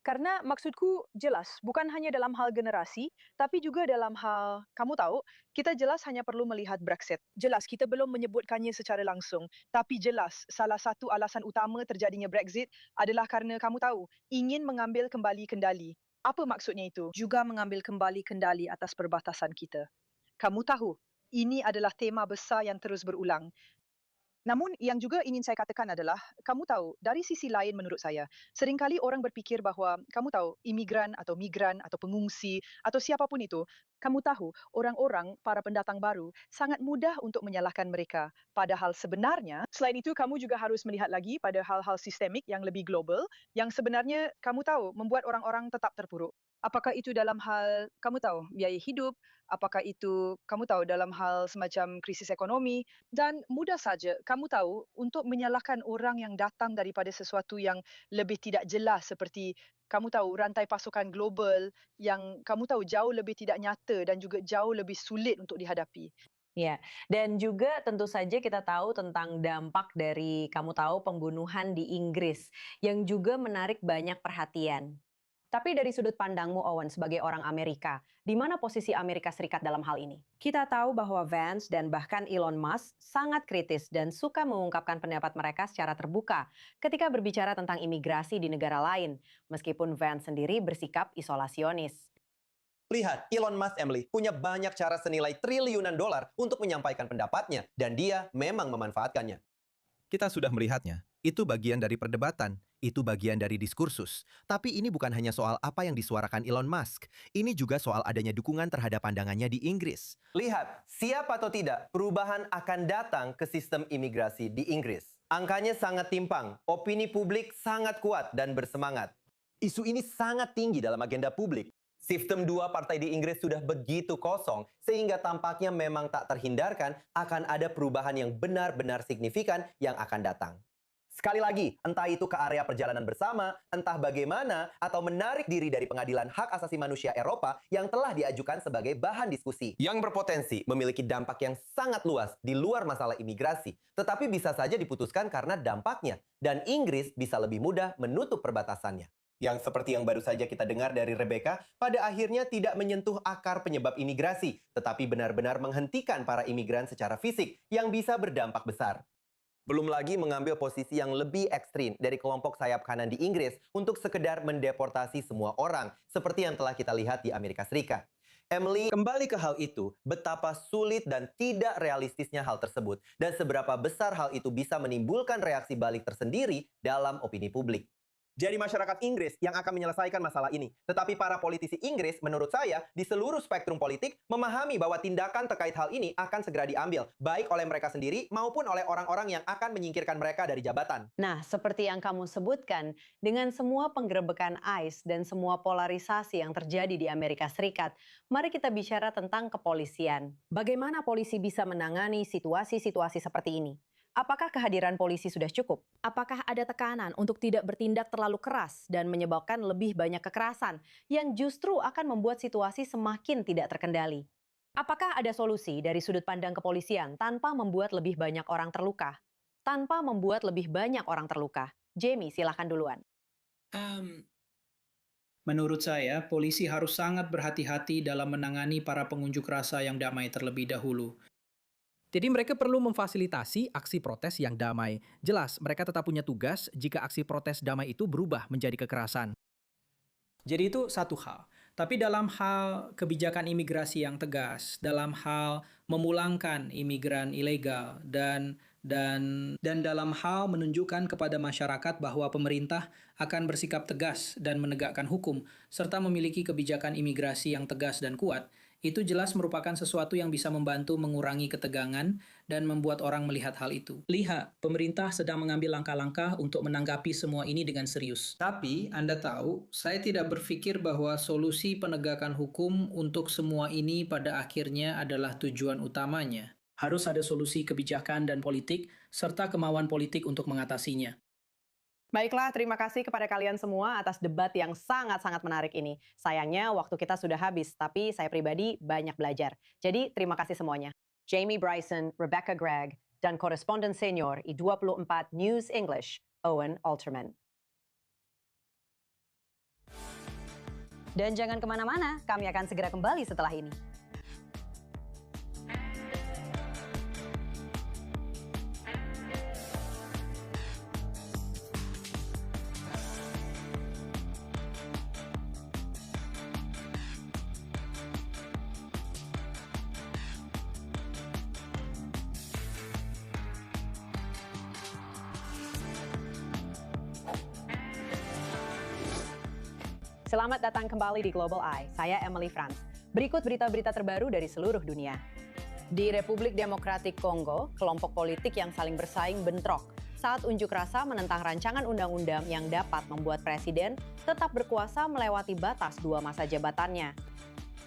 Karena maksudku jelas, bukan hanya dalam hal generasi, tapi juga dalam hal, kamu tahu, kita jelas hanya perlu melihat Brexit. Jelas, kita belum menyebutkannya secara langsung. Tapi jelas, salah satu alasan utama terjadinya Brexit adalah karena kamu tahu, ingin mengambil kembali kendali. Apa maksudnya itu? Juga mengambil kembali kendali atas perbatasan kita. Kamu tahu, ini adalah tema besar yang terus berulang. Namun yang juga ingin saya katakan adalah, kamu tahu, dari sisi lain menurut saya, seringkali orang berpikir bahwa, kamu tahu, imigran atau migran atau pengungsi atau siapapun itu, kamu tahu, orang-orang, para pendatang baru, sangat mudah untuk menyalahkan mereka. Padahal sebenarnya, selain itu kamu juga harus melihat lagi pada hal-hal sistemik yang lebih global, yang sebenarnya, kamu tahu, membuat orang-orang tetap terpuruk. Apakah itu dalam hal, kamu tahu, biaya hidup, apakah itu, kamu tahu, dalam hal semacam krisis ekonomi, dan mudah saja, kamu tahu, untuk menyalahkan orang yang datang daripada sesuatu yang lebih tidak jelas seperti, kamu tahu, rantai pasokan global yang kamu tahu jauh lebih tidak nyata dan juga jauh lebih sulit untuk dihadapi. Ya, dan juga tentu saja kita tahu tentang dampak dari, kamu tahu, pembunuhan di Inggris, yang juga menarik banyak perhatian. Tapi dari sudut pandangmu, Owen, sebagai orang Amerika, di mana posisi Amerika Serikat dalam hal ini? Kita tahu bahwa Vance dan bahkan Elon Musk sangat kritis dan suka mengungkapkan pendapat mereka secara terbuka ketika berbicara tentang imigrasi di negara lain, meskipun Vance sendiri bersikap isolasionis. Lihat, Elon Musk, Emily, punya banyak cara senilai triliunan dolar untuk menyampaikan pendapatnya, dan dia memang memanfaatkannya. Kita sudah melihatnya. Itu bagian dari perdebatan, itu bagian dari diskursus. Tapi ini bukan hanya soal apa yang disuarakan Elon Musk. Ini juga soal adanya dukungan terhadap pandangannya di Inggris. Lihat, siap atau tidak, perubahan akan datang ke sistem imigrasi di Inggris. Angkanya sangat timpang, opini publik sangat kuat dan bersemangat. Isu ini sangat tinggi dalam agenda publik. Sistem dua partai di Inggris sudah begitu kosong, sehingga tampaknya memang tak terhindarkan akan ada perubahan yang benar-benar signifikan yang akan datang. Sekali lagi, entah itu ke area perjalanan bersama, entah bagaimana, atau menarik diri dari Pengadilan Hak Asasi Manusia Eropa yang telah diajukan sebagai bahan diskusi. Yang berpotensi memiliki dampak yang sangat luas di luar masalah imigrasi, tetapi bisa saja diputuskan karena dampaknya, dan Inggris bisa lebih mudah menutup perbatasannya. Yang seperti yang baru saja kita dengar dari Rebecca, pada akhirnya tidak menyentuh akar penyebab imigrasi, tetapi benar-benar menghentikan para imigran secara fisik yang bisa berdampak besar. Belum lagi mengambil posisi yang lebih ekstrim dari kelompok sayap kanan di Inggris untuk sekedar mendeportasi semua orang, seperti yang telah kita lihat di Amerika Serikat. Emily, kembali ke hal itu, betapa sulit dan tidak realistisnya hal tersebut, dan seberapa besar hal itu bisa menimbulkan reaksi balik tersendiri dalam opini publik. Jadi masyarakat Inggris yang akan menyelesaikan masalah ini. Tetapi para politisi Inggris, menurut saya, di seluruh spektrum politik, memahami bahwa tindakan terkait hal ini akan segera diambil, baik oleh mereka sendiri maupun oleh orang-orang yang akan menyingkirkan mereka dari jabatan. Nah, seperti yang kamu sebutkan, dengan semua penggerebekan ICE dan semua polarisasi yang terjadi di Amerika Serikat, mari kita bicara tentang kepolisian. Bagaimana polisi bisa menangani situasi-situasi seperti ini? Apakah kehadiran polisi sudah cukup? Apakah ada tekanan untuk tidak bertindak terlalu keras dan menyebabkan lebih banyak kekerasan yang justru akan membuat situasi semakin tidak terkendali? Apakah ada solusi dari sudut pandang kepolisian tanpa membuat lebih banyak orang terluka? Jamie, silahkan duluan. Menurut saya, polisi harus sangat berhati-hati dalam menangani para pengunjuk rasa yang damai terlebih dahulu. Jadi mereka perlu memfasilitasi aksi protes yang damai. Jelas, mereka tetap punya tugas jika aksi protes damai itu berubah menjadi kekerasan. Jadi itu satu hal. Tapi dalam hal kebijakan imigrasi yang tegas, dalam hal memulangkan imigran ilegal, dan dalam hal menunjukkan kepada masyarakat bahwa pemerintah akan bersikap tegas dan menegakkan hukum, serta memiliki kebijakan imigrasi yang tegas dan kuat, itu jelas merupakan sesuatu yang bisa membantu mengurangi ketegangan dan membuat orang melihat hal itu. Lihat, pemerintah sedang mengambil langkah-langkah untuk menanggapi semua ini dengan serius. Tapi, Anda tahu, saya tidak berpikir bahwa solusi penegakan hukum untuk semua ini pada akhirnya adalah tujuan utamanya. Harus ada solusi kebijakan dan politik, serta kemauan politik untuk mengatasinya. Baiklah, terima kasih kepada kalian semua atas debat yang sangat-sangat menarik ini. Sayangnya waktu kita sudah habis, tapi saya pribadi banyak belajar. Jadi terima kasih semuanya. Jamie Bryson, Rebecca Gregg, dan koresponden senior I24 News English, Owen Alterman. Dan jangan kemana-mana, kami akan segera kembali setelah ini. Selamat datang kembali di Global Eye. Saya Emily Franz. Berikut berita-berita terbaru dari seluruh dunia. Di Republik Demokratik Kongo, kelompok politik yang saling bersaing bentrok saat unjuk rasa menentang rancangan undang-undang yang dapat membuat presiden tetap berkuasa melewati batas 2 masa jabatannya.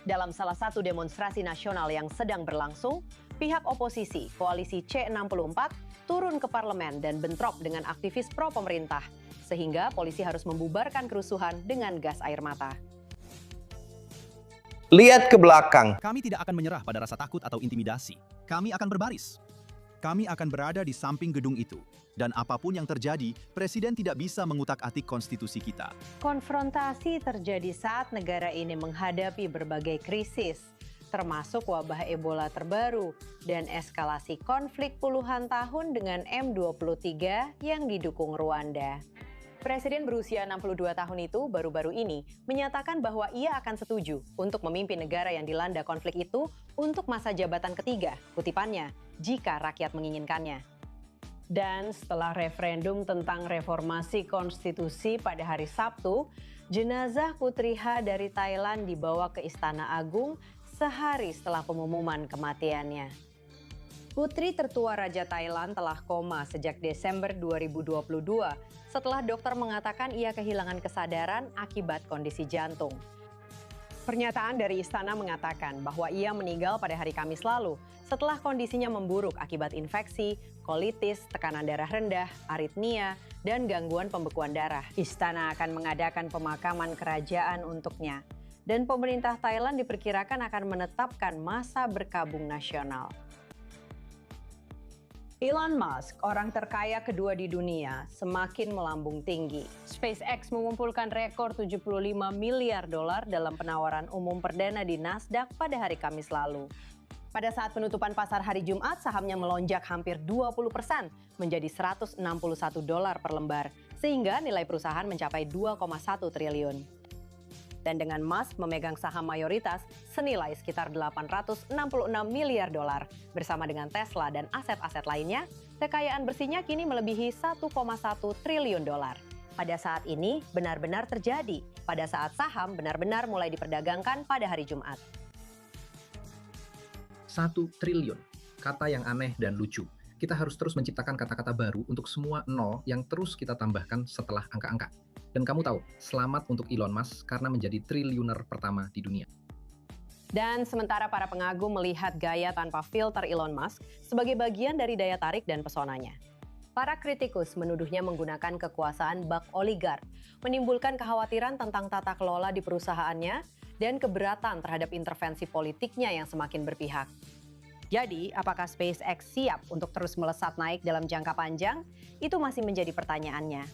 Dalam salah satu demonstrasi nasional yang sedang berlangsung, pihak oposisi, koalisi C64, turun ke parlemen dan bentrok dengan aktivis pro-pemerintah, sehingga polisi harus membubarkan kerusuhan dengan gas air mata. Lihat ke belakang. Kami tidak akan menyerah pada rasa takut atau intimidasi. Kami akan berbaris. Kami akan berada di samping gedung itu. Dan apapun yang terjadi, Presiden tidak bisa mengutak-atik konstitusi kita. Konfrontasi terjadi saat negara ini menghadapi berbagai krisis, termasuk wabah Ebola terbaru dan eskalasi konflik puluhan tahun dengan M23 yang didukung Rwanda. Presiden berusia 62 tahun itu baru-baru ini menyatakan bahwa ia akan setuju untuk memimpin negara yang dilanda konflik itu untuk masa jabatan ketiga, kutipannya, jika rakyat menginginkannya. Dan setelah referendum tentang reformasi konstitusi pada hari Sabtu, jenazah Putri H dari Thailand dibawa ke Istana Agung sehari setelah pengumuman kematiannya. Putri tertua Raja Thailand telah koma sejak Desember 2022 setelah dokter mengatakan ia kehilangan kesadaran akibat kondisi jantung. Pernyataan dari istana mengatakan bahwa ia meninggal pada hari Kamis lalu setelah kondisinya memburuk akibat infeksi, kolitis, tekanan darah rendah, aritmia, dan gangguan pembekuan darah. Istana akan mengadakan pemakaman kerajaan untuknya. Dan pemerintah Thailand diperkirakan akan menetapkan masa berkabung nasional. Elon Musk, orang terkaya kedua di dunia, semakin melambung tinggi. SpaceX mengumpulkan rekor 75 miliar dolar dalam penawaran umum perdana di Nasdaq pada hari Kamis lalu. Pada saat penutupan pasar hari Jumat, sahamnya melonjak hampir 20% menjadi 161 dolar per lembar, sehingga nilai perusahaan mencapai 2,1 triliun. Dan dengan Musk memegang saham mayoritas senilai sekitar 866 miliar dolar. Bersama dengan Tesla dan aset-aset lainnya, kekayaan bersihnya kini melebihi 1,1 triliun dolar. Pada saat ini benar-benar terjadi, pada saat saham benar-benar mulai diperdagangkan pada hari Jumat. 1 triliun, kata yang aneh dan lucu. Kita harus terus menciptakan kata-kata baru untuk semua nol yang terus kita tambahkan setelah angka-angka. Dan kamu tahu, selamat untuk Elon Musk karena menjadi triliuner pertama di dunia. Dan sementara para pengagum melihat gaya tanpa filter Elon Musk sebagai bagian dari daya tarik dan pesonanya. Para kritikus menuduhnya menggunakan kekuasaan bak oligark, menimbulkan kekhawatiran tentang tata kelola di perusahaannya, dan keberatan terhadap intervensi politiknya yang semakin berpihak. Jadi, apakah SpaceX siap untuk terus melesat naik dalam jangka panjang? Itu masih menjadi pertanyaannya.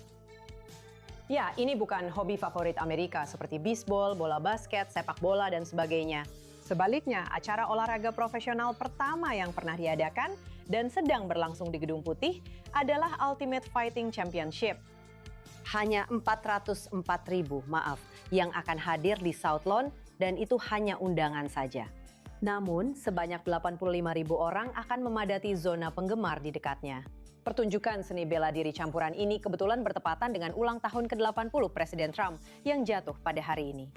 Ya, ini bukan hobi favorit Amerika seperti bisbol, bola basket, sepak bola, dan sebagainya. Sebaliknya, acara olahraga profesional pertama yang pernah diadakan dan sedang berlangsung di Gedung Putih adalah Ultimate Fighting Championship. Hanya 404.000, yang akan hadir di South Lawn dan itu hanya undangan saja. Namun, sebanyak 85.000 orang akan memadati zona penggemar di dekatnya. Pertunjukan seni bela diri campuran ini kebetulan bertepatan dengan ulang tahun ke-80 Presiden Trump yang jatuh pada hari ini.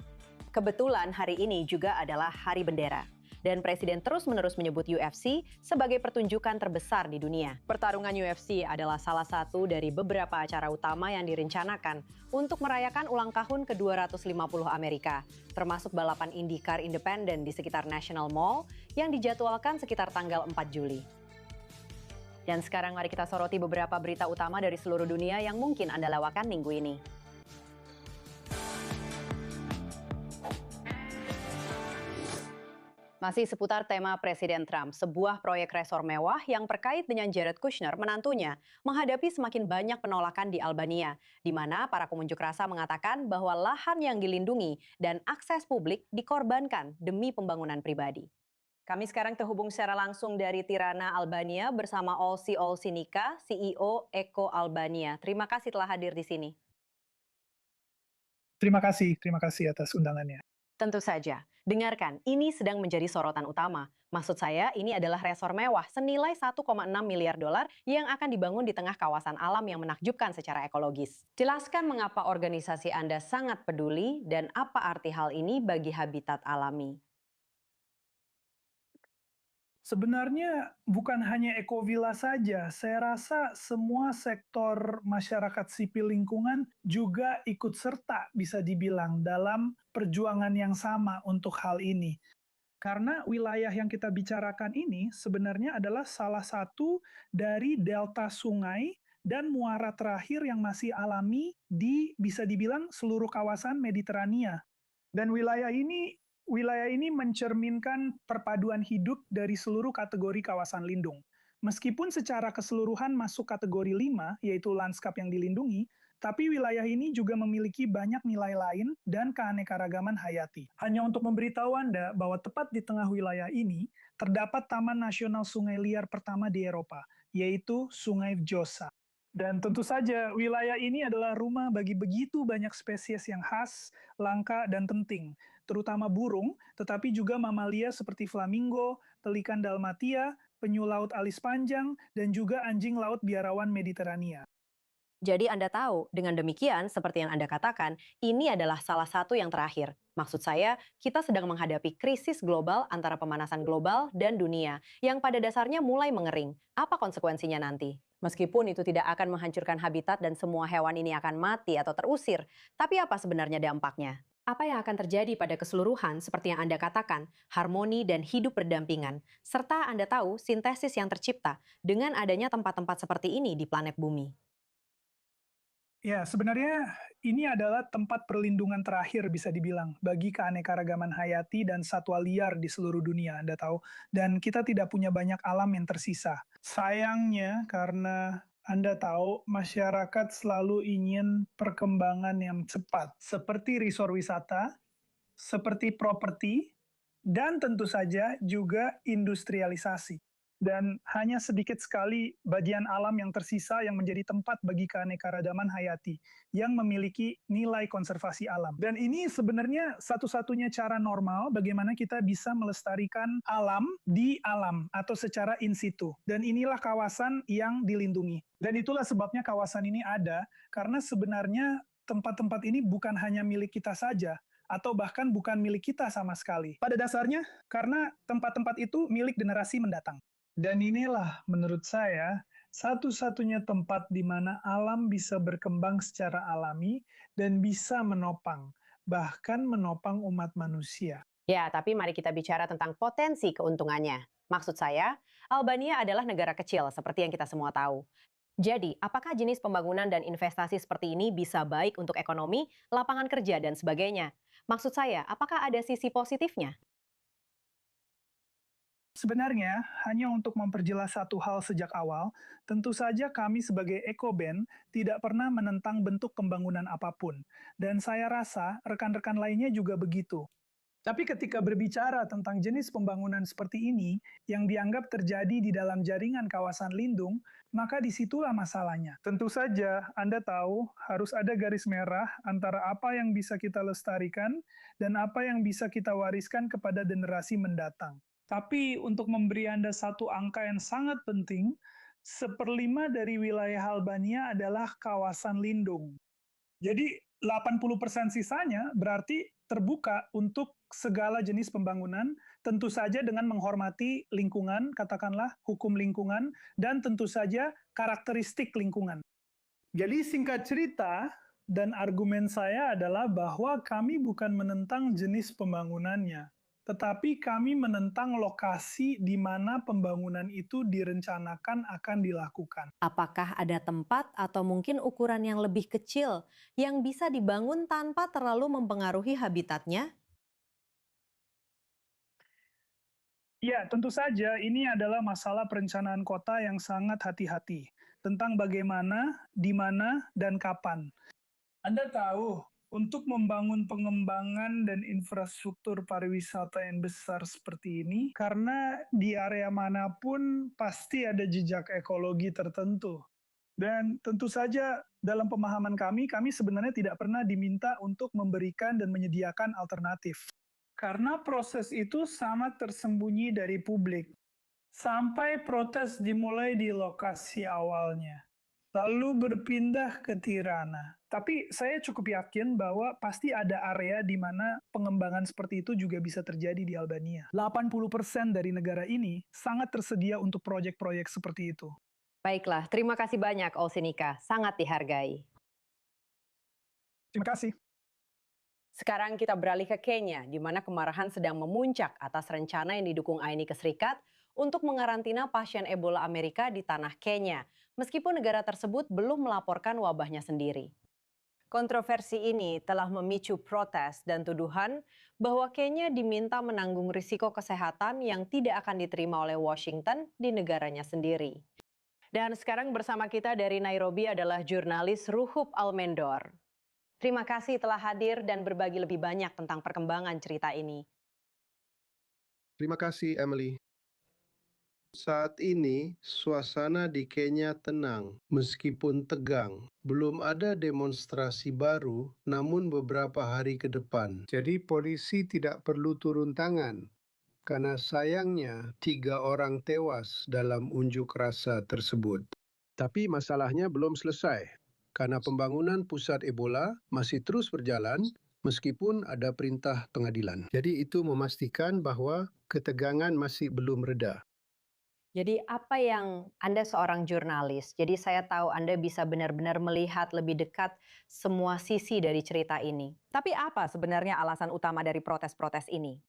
Kebetulan hari ini juga adalah Hari Bendera. Dan Presiden terus-menerus menyebut UFC sebagai pertunjukan terbesar di dunia. Pertarungan UFC adalah salah satu dari beberapa acara utama yang direncanakan untuk merayakan ulang tahun ke-250 Amerika, termasuk balapan IndyCar independen di sekitar National Mall yang dijadwalkan sekitar tanggal 4 Juli. Dan sekarang mari kita soroti beberapa berita utama dari seluruh dunia yang mungkin Anda lewatkan minggu ini. Masih seputar tema Presiden Trump, sebuah proyek resor mewah yang terkait dengan Jared Kushner, menantunya, menghadapi semakin banyak penolakan di Albania, di mana para pengunjuk rasa mengatakan bahwa lahan yang dilindungi dan akses publik dikorbankan demi pembangunan pribadi. Kami sekarang terhubung secara langsung dari Tirana, Albania bersama Olsi Olsinika, CEO Eko Albania. Terima kasih telah hadir di sini. Terima kasih atas undangannya. Tentu saja. Dengarkan, ini sedang menjadi sorotan utama. Maksud saya, ini adalah resor mewah senilai 1,6 miliar dolar yang akan dibangun di tengah kawasan alam yang menakjubkan secara ekologis. Jelaskan mengapa organisasi Anda sangat peduli dan apa arti hal ini bagi habitat alami. Sebenarnya bukan hanya Ekovilla saja, saya rasa semua sektor masyarakat sipil lingkungan juga ikut serta bisa dibilang dalam perjuangan yang sama untuk hal ini. Karena wilayah yang kita bicarakan ini sebenarnya adalah salah satu dari delta sungai dan muara terakhir yang masih alami di bisa dibilang seluruh kawasan Mediterania. Dan wilayah ini mencerminkan perpaduan hidup dari seluruh kategori kawasan lindung. Meskipun secara keseluruhan masuk kategori 5, yaitu lanskap yang dilindungi, tapi wilayah ini juga memiliki banyak nilai lain dan keanekaragaman hayati. Hanya untuk memberitahu Anda bahwa tepat di tengah wilayah ini, terdapat Taman Nasional Sungai Liar pertama di Eropa, yaitu Sungai Vjosa. Dan tentu saja wilayah ini adalah rumah bagi begitu banyak spesies yang khas, langka, dan penting, terutama burung, tetapi juga mamalia seperti flamingo, pelikan dalmatia, penyu laut alis panjang, dan juga anjing laut biarawan Mediterania. Jadi Anda tahu, dengan demikian, seperti yang Anda katakan, ini adalah salah satu yang terakhir. Maksud saya, kita sedang menghadapi krisis global antara pemanasan global dan dunia, yang pada dasarnya mulai mengering. Apa konsekuensinya nanti? Meskipun itu tidak akan menghancurkan habitat dan semua hewan ini akan mati atau terusir, tapi apa sebenarnya dampaknya? Apa yang akan terjadi pada keseluruhan seperti yang Anda katakan, harmoni dan hidup berdampingan, serta Anda tahu sintesis yang tercipta dengan adanya tempat-tempat seperti ini di planet bumi? Ya, sebenarnya ini adalah tempat perlindungan terakhir bisa dibilang bagi keanekaragaman hayati dan satwa liar di seluruh dunia, Anda tahu. Dan kita tidak punya banyak alam yang tersisa. Sayangnya karena Anda tahu masyarakat selalu ingin perkembangan yang cepat, seperti resort wisata, seperti properti, dan tentu saja juga industrialisasi. Dan hanya sedikit sekali bagian alam yang tersisa yang menjadi tempat bagi keanekaragaman hayati yang memiliki nilai konservasi alam. Dan ini sebenarnya satu-satunya cara normal bagaimana kita bisa melestarikan alam di alam atau secara in situ. Dan inilah kawasan yang dilindungi. Dan itulah sebabnya kawasan ini ada, karena sebenarnya tempat-tempat ini bukan hanya milik kita saja, atau bahkan bukan milik kita sama sekali. Pada dasarnya, karena tempat-tempat itu milik generasi mendatang. Dan inilah menurut saya satu-satunya tempat di mana alam bisa berkembang secara alami dan bisa menopang, bahkan menopang umat manusia. Ya, tapi mari kita bicara tentang potensi keuntungannya. Maksud saya, Albania adalah negara kecil seperti yang kita semua tahu. Jadi, apakah jenis pembangunan dan investasi seperti ini bisa baik untuk ekonomi, lapangan kerja, dan sebagainya? Maksud saya, apakah ada sisi positifnya? Sebenarnya, hanya untuk memperjelas satu hal sejak awal, tentu saja kami sebagai EcoBand tidak pernah menentang bentuk pembangunan apapun. Dan saya rasa rekan-rekan lainnya juga begitu. Tapi ketika berbicara tentang jenis pembangunan seperti ini, yang dianggap terjadi di dalam jaringan kawasan lindung, maka disitulah masalahnya. Tentu saja, Anda tahu harus ada garis merah antara apa yang bisa kita lestarikan dan apa yang bisa kita wariskan kepada generasi mendatang. Tapi untuk memberi Anda satu angka yang sangat penting, 1/5 dari wilayah Albania adalah kawasan lindung. Jadi 80% sisanya berarti terbuka untuk segala jenis pembangunan, tentu saja dengan menghormati lingkungan, katakanlah hukum lingkungan, dan tentu saja karakteristik lingkungan. Jadi singkat cerita, dan argumen saya adalah bahwa kami bukan menentang jenis pembangunannya, tetapi kami menentang lokasi di mana pembangunan itu direncanakan akan dilakukan. Apakah ada tempat atau mungkin ukuran yang lebih kecil yang bisa dibangun tanpa terlalu mempengaruhi habitatnya? Ya, tentu saja ini adalah masalah perencanaan kota yang sangat hati-hati tentang bagaimana, di mana, dan kapan. Anda tahu, untuk membangun pengembangan dan infrastruktur pariwisata yang besar seperti ini, karena di area manapun pasti ada jejak ekologi tertentu. Dan tentu saja dalam pemahaman kami sebenarnya tidak pernah diminta untuk memberikan dan menyediakan alternatif. Karena proses itu sangat tersembunyi dari publik. Sampai protes dimulai di lokasi awalnya. Lalu berpindah ke Tirana. Tapi saya cukup yakin bahwa pasti ada area di mana pengembangan seperti itu juga bisa terjadi di Albania. 80% dari negara ini sangat tersedia untuk proyek-proyek seperti itu. Baiklah, terima kasih banyak Olsinika, sangat dihargai. Terima kasih. Sekarang kita beralih ke Kenya, di mana kemarahan sedang memuncak atas rencana yang didukung AINI Serikat untuk mengarantina pasien Ebola Amerika di tanah Kenya, meskipun negara tersebut belum melaporkan wabahnya sendiri. Kontroversi ini telah memicu protes dan tuduhan bahwa Kenya diminta menanggung risiko kesehatan yang tidak akan diterima oleh Washington di negaranya sendiri. Dan sekarang bersama kita dari Nairobi adalah jurnalis Ruhub Almendor. Terima kasih telah hadir dan berbagi lebih banyak tentang perkembangan cerita ini. Terima kasih, Emily. Saat ini, suasana di Kenya tenang, meskipun tegang. Belum ada demonstrasi baru, namun beberapa hari ke depan. Jadi polisi tidak perlu turun tangan, karena sayangnya 3 orang tewas dalam unjuk rasa tersebut. Tapi masalahnya belum selesai. karena pembangunan pusat Ebola masih terus berjalan meskipun ada perintah pengadilan. Jadi itu memastikan bahwa ketegangan masih belum reda. Jadi apa yang Anda seorang jurnalis, jadi saya tahu Anda bisa benar-benar melihat lebih dekat semua sisi dari cerita ini. Tapi apa sebenarnya alasan utama dari protes-protes ini?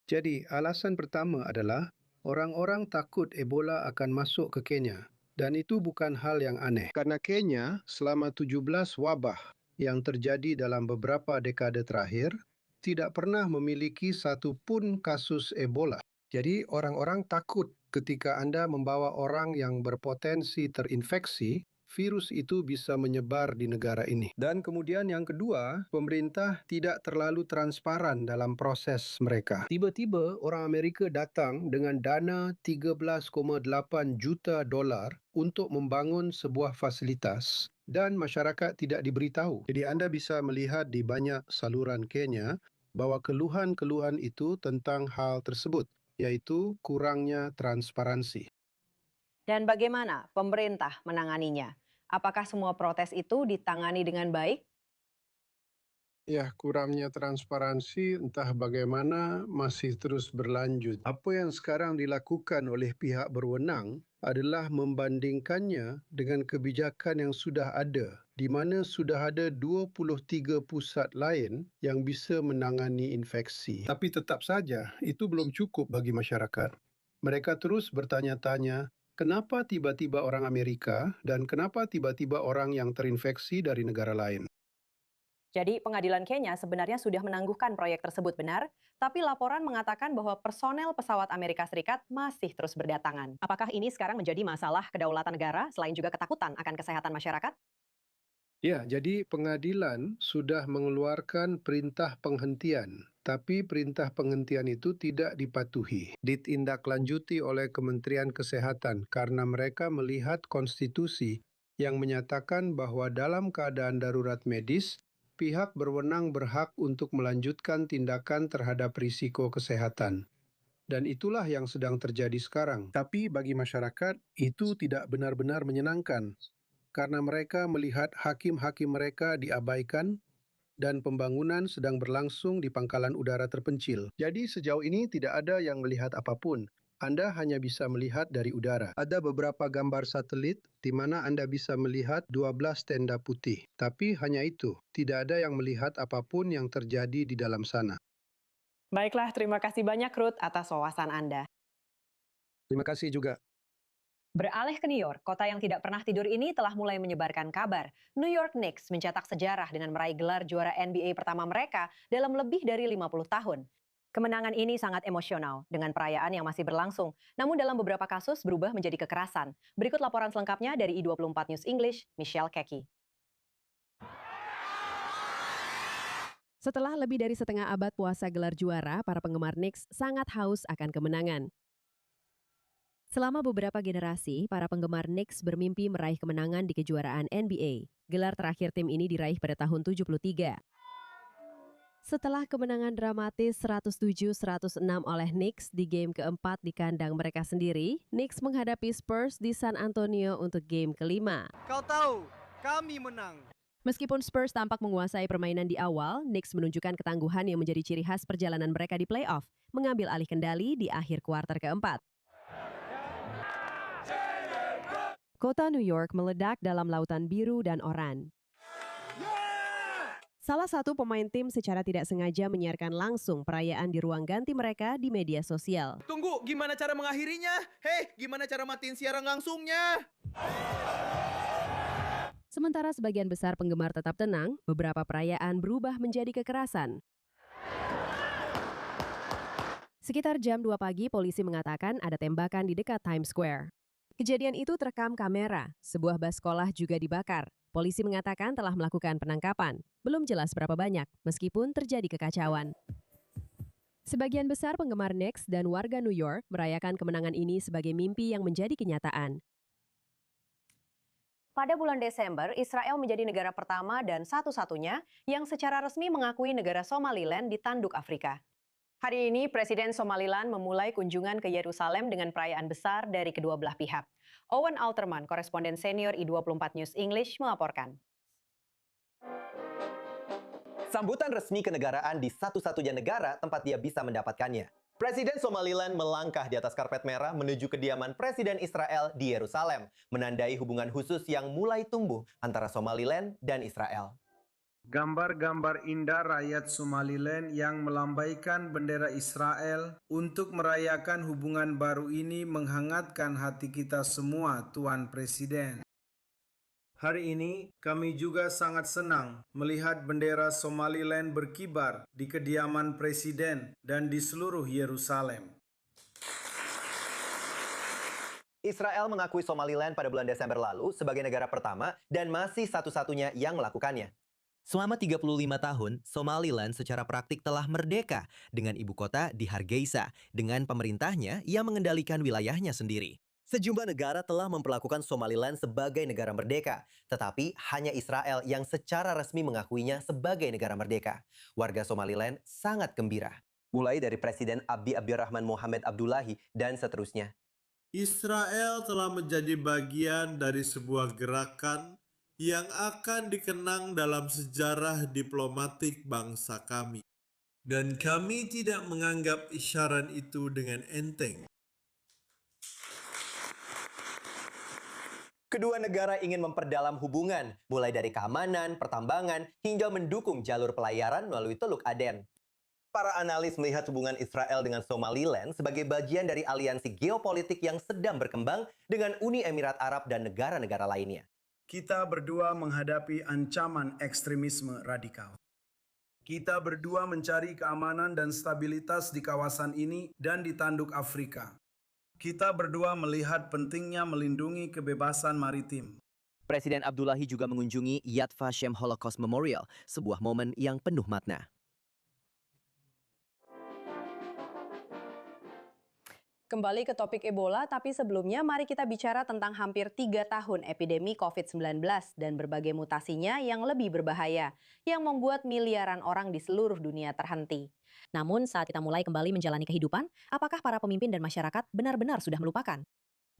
Jadi alasan pertama adalah orang-orang takut Ebola akan masuk ke Kenya. Dan itu bukan hal yang aneh. Karena Kenya selama 17 wabah yang terjadi dalam beberapa dekade terakhir tidak pernah memiliki satu pun kasus Ebola. Jadi orang-orang takut ketika Anda membawa orang yang berpotensi terinfeksi, virus itu bisa menyebar di negara ini. Dan kemudian yang kedua, pemerintah tidak terlalu transparan dalam proses mereka. Tiba-tiba orang Amerika datang dengan dana 13,8 juta dolar untuk membangun sebuah fasilitas dan masyarakat tidak diberitahu. Jadi Anda bisa melihat di banyak saluran Kenya bahwa keluhan-keluhan itu tentang hal tersebut, yaitu kurangnya transparansi. Dan bagaimana pemerintah menanganinya? Apakah semua protes itu ditangani dengan baik? Ya, kurangnya transparansi entah bagaimana masih terus berlanjut. Apa yang sekarang dilakukan oleh pihak berwenang adalah membandingkannya dengan kebijakan yang sudah ada, di mana sudah ada 23 pusat lain yang bisa menangani infeksi. Tapi tetap saja, itu belum cukup bagi masyarakat. Mereka terus bertanya-tanya, kenapa tiba-tiba orang Amerika dan kenapa tiba-tiba orang yang terinfeksi dari negara lain? Jadi pengadilan Kenya sebenarnya sudah menangguhkan proyek tersebut, benar? Tapi laporan mengatakan bahwa personel pesawat Amerika Serikat masih terus berdatangan. Apakah ini sekarang menjadi masalah kedaulatan negara selain juga ketakutan akan kesehatan masyarakat? Ya, jadi pengadilan sudah mengeluarkan perintah penghentian, tapi perintah penghentian itu tidak dipatuhi. Ditindaklanjuti oleh Kementerian Kesehatan karena mereka melihat konstitusi yang menyatakan bahwa dalam keadaan darurat medis, pihak berwenang berhak untuk melanjutkan tindakan terhadap risiko kesehatan. Dan itulah yang sedang terjadi sekarang. Tapi bagi masyarakat, itu tidak benar-benar menyenangkan. Karena mereka melihat hakim-hakim mereka diabaikan dan pembangunan sedang berlangsung di pangkalan udara terpencil. Jadi sejauh ini tidak ada yang melihat apapun. Anda hanya bisa melihat dari udara. Ada beberapa gambar satelit di mana Anda bisa melihat 12 tenda putih. Tapi hanya itu, tidak ada yang melihat apapun yang terjadi di dalam sana. Baiklah, terima kasih banyak Ruth atas wawasan Anda. Terima kasih juga. Beralih ke New York, kota yang tidak pernah tidur ini telah mulai menyebarkan kabar. New York Knicks mencetak sejarah dengan meraih gelar juara NBA pertama mereka dalam lebih dari 50 tahun. Kemenangan ini sangat emosional dengan perayaan yang masih berlangsung, namun dalam beberapa kasus berubah menjadi kekerasan. Berikut laporan selengkapnya dari I24 News English, Michelle Keki. Setelah lebih dari setengah abad puasa gelar juara, para penggemar Knicks sangat haus akan kemenangan. Selama beberapa generasi, para penggemar Knicks bermimpi meraih kemenangan di kejuaraan NBA. Gelar terakhir tim ini diraih pada tahun 73. Setelah kemenangan dramatis 107-106 oleh Knicks di game keempat di kandang mereka sendiri, Knicks menghadapi Spurs di San Antonio untuk game kelima. Kau tahu, kami menang. Meskipun Spurs tampak menguasai permainan di awal, Knicks menunjukkan ketangguhan yang menjadi ciri khas perjalanan mereka di playoff, mengambil alih kendali di akhir kuarter keempat. Kota New York meledak dalam lautan biru dan oranye. Salah satu pemain tim secara tidak sengaja menyiarkan langsung perayaan di ruang ganti mereka di media sosial. Tunggu, gimana cara mengakhirinya? Hei, gimana cara matiin siaran langsungnya? Sementara sebagian besar penggemar tetap tenang, beberapa perayaan berubah menjadi kekerasan. Sekitar jam 2 pagi, polisi mengatakan ada tembakan di dekat Times Square. Kejadian itu terekam kamera, sebuah bus sekolah juga dibakar. Polisi mengatakan telah melakukan penangkapan. Belum jelas berapa banyak, meskipun terjadi kekacauan. Sebagian besar penggemar Knicks dan warga New York merayakan kemenangan ini sebagai mimpi yang menjadi kenyataan. Pada bulan Desember, Israel menjadi negara pertama dan satu-satunya yang secara resmi mengakui negara Somaliland di tanduk Afrika. Hari ini Presiden Somaliland memulai kunjungan ke Yerusalem dengan perayaan besar dari kedua belah pihak. Owen Alterman, koresponden senior I24 News English, melaporkan. Sambutan resmi kenegaraan di satu-satunya negara tempat dia bisa mendapatkannya. Presiden Somaliland melangkah di atas karpet merah menuju kediaman Presiden Israel di Yerusalem, menandai hubungan khusus yang mulai tumbuh antara Somaliland dan Israel. Gambar-gambar indah rakyat Somaliland yang melambaikan bendera Israel untuk merayakan hubungan baru ini menghangatkan hati kita semua, Tuan Presiden. Hari ini kami juga sangat senang melihat bendera Somaliland berkibar di kediaman Presiden dan di seluruh Yerusalem. Israel mengakui Somaliland pada bulan Desember lalu sebagai negara pertama dan masih satu-satunya yang melakukannya. Selama 35 tahun, Somaliland secara praktik telah merdeka dengan ibu kota di Hargeisa dengan pemerintahnya yang mengendalikan wilayahnya sendiri. Sejumlah negara telah memperlakukan Somaliland sebagai negara merdeka, tetapi hanya Israel yang secara resmi mengakuinya sebagai negara merdeka. Warga Somaliland sangat gembira. Mulai dari Presiden Abdirahman Mohamed Abdullahi dan seterusnya. Israel telah menjadi bagian dari sebuah gerakan yang akan dikenang dalam sejarah diplomatik bangsa kami. Dan kami tidak menganggap isyarat itu dengan enteng. Kedua negara ingin memperdalam hubungan, mulai dari keamanan, pertambangan, hingga mendukung jalur pelayaran melalui Teluk Aden. Para analis melihat hubungan Israel dengan Somaliland sebagai bagian dari aliansi geopolitik yang sedang berkembang dengan Uni Emirat Arab dan negara-negara lainnya. Kita berdua menghadapi ancaman ekstremisme radikal. Kita berdua mencari keamanan dan stabilitas di kawasan ini dan di tanduk Afrika. Kita berdua melihat pentingnya melindungi kebebasan maritim. Presiden Abdullahi juga mengunjungi Yad Vashem Holocaust Memorial, sebuah momen yang penuh makna. Kembali ke topik Ebola, tapi sebelumnya mari kita bicara tentang hampir 3 tahun epidemi COVID-19 dan berbagai mutasinya yang lebih berbahaya, yang membuat miliaran orang di seluruh dunia terhenti. Namun saat kita mulai kembali menjalani kehidupan, apakah para pemimpin dan masyarakat benar-benar sudah melupakan?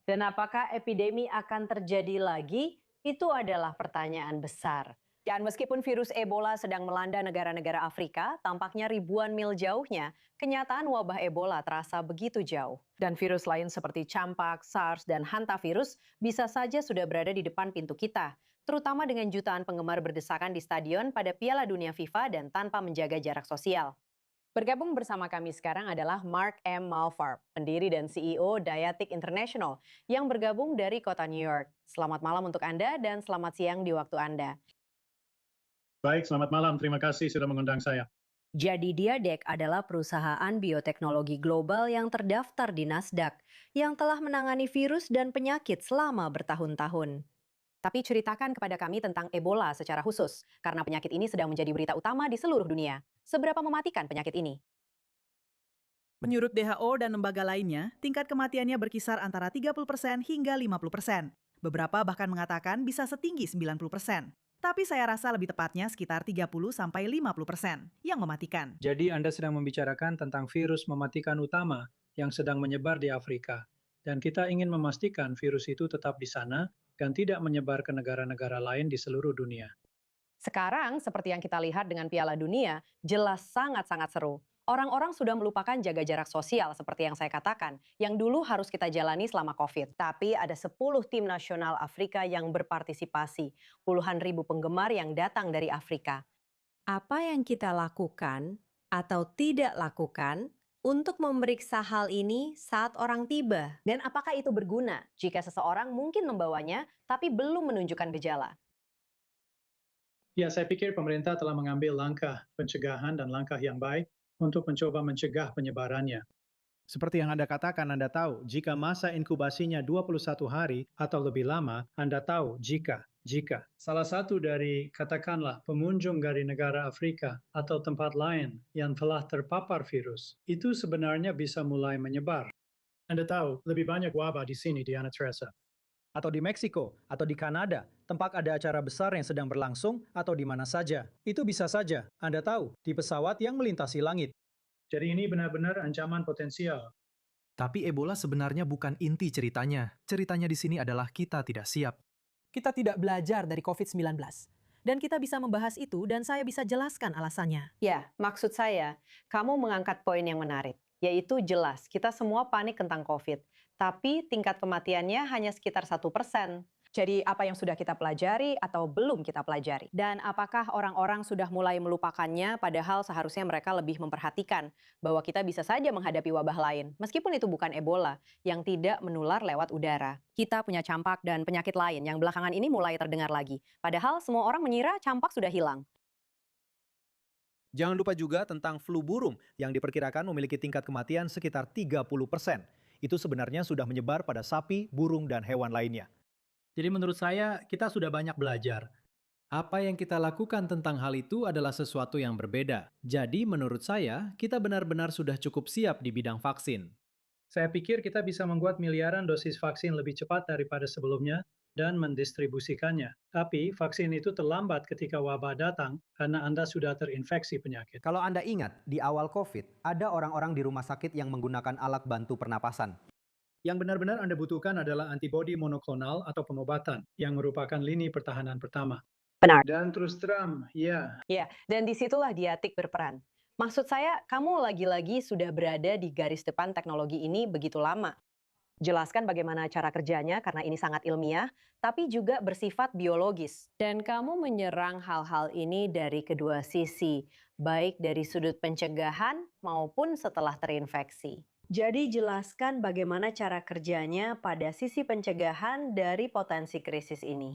Dan apakah epidemi akan terjadi lagi? Itu adalah pertanyaan besar. Dan meskipun virus Ebola sedang melanda negara-negara Afrika, tampaknya ribuan mil jauhnya, kenyataan wabah Ebola terasa begitu jauh. Dan virus lain seperti campak, SARS, dan hantavirus bisa saja sudah berada di depan pintu kita, terutama dengan jutaan penggemar berdesakan di stadion pada Piala Dunia FIFA dan tanpa menjaga jarak sosial. Bergabung bersama kami sekarang adalah Mark M. Malfarb, pendiri dan CEO Diatic International, yang bergabung dari kota New York. Selamat malam untuk Anda dan selamat siang di waktu Anda. Baik, selamat malam. Terima kasih sudah mengundang saya. Jadi Diatic adalah perusahaan bioteknologi global yang terdaftar di Nasdaq, yang telah menangani virus dan penyakit selama bertahun-tahun. Tapi ceritakan kepada kami tentang Ebola secara khusus, karena penyakit ini sedang menjadi berita utama di seluruh dunia. Seberapa mematikan penyakit ini? Menurut WHO dan lembaga lainnya, tingkat kematiannya berkisar antara 30% hingga 50%. Beberapa bahkan mengatakan bisa setinggi 90%. Tapi saya rasa lebih tepatnya sekitar 30-50% yang mematikan. Jadi Anda sedang membicarakan tentang virus mematikan utama yang sedang menyebar di Afrika. Dan kita ingin memastikan virus itu tetap di sana dan tidak menyebar ke negara-negara lain di seluruh dunia. Sekarang, seperti yang kita lihat dengan Piala Dunia, jelas sangat-sangat seru. Orang-orang sudah melupakan jaga jarak sosial seperti yang saya katakan, yang dulu harus kita jalani selama COVID. Tapi ada 10 tim nasional Afrika yang berpartisipasi, puluhan ribu penggemar yang datang dari Afrika. Apa yang kita lakukan atau tidak lakukan untuk memeriksa hal ini saat orang tiba? Dan apakah itu berguna jika seseorang mungkin membawanya tapi belum menunjukkan gejala? Ya, saya pikir pemerintah telah mengambil langkah pencegahan dan langkah yang baik untuk mencoba mencegah penyebarannya. Seperti yang Anda katakan, Anda tahu, jika masa inkubasinya 21 hari atau lebih lama, Anda tahu jika salah satu dari, katakanlah, pengunjung dari negara Afrika atau tempat lain yang telah terpapar virus, itu sebenarnya bisa mulai menyebar. Anda tahu, lebih banyak wabah di sini, Diana Teresa. Atau di Meksiko, atau di Kanada, tempat ada acara besar yang sedang berlangsung, atau di mana saja. Itu bisa saja, Anda tahu, di pesawat yang melintasi langit. Jadi ini benar-benar ancaman potensial. Tapi Ebola sebenarnya bukan inti ceritanya. Ceritanya di sini adalah kita tidak siap. Kita tidak belajar dari COVID-19. Dan kita bisa membahas itu dan saya bisa jelaskan alasannya. Ya, maksud saya, kamu mengangkat poin yang menarik, yaitu jelas kita semua panik tentang COVID, tapi tingkat kematiannya hanya sekitar 1%. Jadi apa yang sudah kita pelajari atau belum kita pelajari? Dan apakah orang-orang sudah mulai melupakannya padahal seharusnya mereka lebih memperhatikan bahwa kita bisa saja menghadapi wabah lain, meskipun itu bukan Ebola yang tidak menular lewat udara. Kita punya campak dan penyakit lain yang belakangan ini mulai terdengar lagi. Padahal semua orang mengira campak sudah hilang. Jangan lupa juga tentang flu burung yang diperkirakan memiliki tingkat kematian sekitar 30%. Itu sebenarnya sudah menyebar pada sapi, burung, dan hewan lainnya. Jadi menurut saya, kita sudah banyak belajar. Apa yang kita lakukan tentang hal itu adalah sesuatu yang berbeda. Jadi menurut saya, kita benar-benar sudah cukup siap di bidang vaksin. Saya pikir kita bisa membuat miliaran dosis vaksin lebih cepat daripada sebelumnya dan mendistribusikannya. Tapi vaksin itu terlambat ketika wabah datang karena Anda sudah terinfeksi penyakit. Kalau Anda ingat, di awal COVID, ada orang-orang di rumah sakit yang menggunakan alat bantu pernapasan. Yang benar-benar Anda butuhkan adalah antibodi monoklonal atau pengobatan, yang merupakan lini pertahanan pertama. Benar. Dan terus terang, ya. Ya, dan disitulah Diatik berperan. Maksud saya, kamu lagi-lagi sudah berada di garis depan teknologi ini begitu lama. Jelaskan bagaimana cara kerjanya karena ini sangat ilmiah, tapi juga bersifat biologis. Dan kamu menyerang hal-hal ini dari kedua sisi, baik dari sudut pencegahan maupun setelah terinfeksi. Jadi jelaskan bagaimana cara kerjanya pada sisi pencegahan dari potensi krisis ini.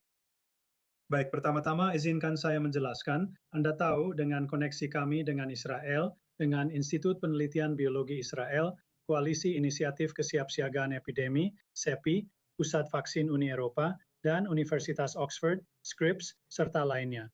Baik, pertama-tama izinkan saya menjelaskan. Anda tahu dengan koneksi kami dengan Israel, dengan Institut Penelitian Biologi Israel, Koalisi Inisiatif Kesiapsiagaan Epidemi, CEPI, Pusat Vaksin Uni Eropa, dan Universitas Oxford, Scripps, serta lainnya.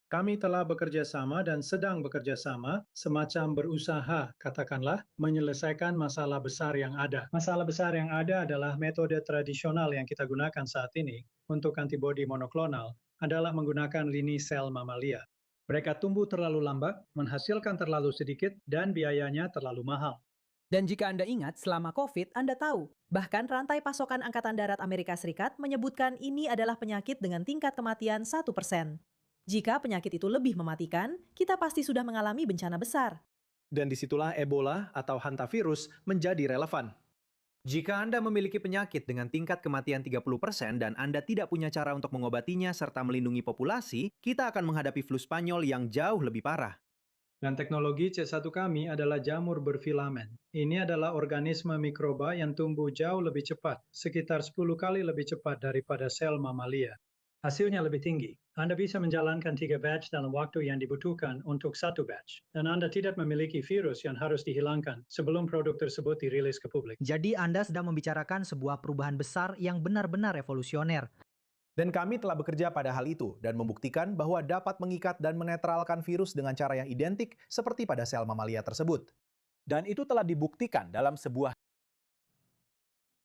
Kami telah bekerja sama dan sedang bekerja sama, semacam berusaha, katakanlah, menyelesaikan masalah besar yang ada. Masalah besar yang ada adalah metode tradisional yang kita gunakan saat ini untuk antibodi monoklonal adalah menggunakan lini sel mamalia. Mereka tumbuh terlalu lambat, menghasilkan terlalu sedikit, dan biayanya terlalu mahal. Dan jika Anda ingat, selama COVID, Anda tahu, bahkan rantai pasokan Angkatan Darat Amerika Serikat menyebutkan ini adalah penyakit dengan tingkat kematian 1%. Jika penyakit itu lebih mematikan, kita pasti sudah mengalami bencana besar. Dan disitulah Ebola atau hantavirus menjadi relevan. Jika Anda memiliki penyakit dengan tingkat kematian 30% dan Anda tidak punya cara untuk mengobatinya serta melindungi populasi, kita akan menghadapi flu Spanyol yang jauh lebih parah. Dan teknologi C1 kami adalah jamur berfilamen. Ini adalah organisme mikroba yang tumbuh jauh lebih cepat, sekitar 10 kali lebih cepat daripada sel mamalia. Hasilnya lebih tinggi. Anda bisa menjalankan 3 batch dalam waktu yang dibutuhkan untuk 1 batch. Dan Anda tidak memiliki virus yang harus dihilangkan sebelum produk tersebut dirilis ke publik. Jadi Anda sedang membicarakan sebuah perubahan besar yang benar-benar revolusioner. Dan kami telah bekerja pada hal itu dan membuktikan bahwa dapat mengikat dan menetralkan virus dengan cara yang identik seperti pada sel mamalia tersebut. Dan itu telah dibuktikan dalam sebuah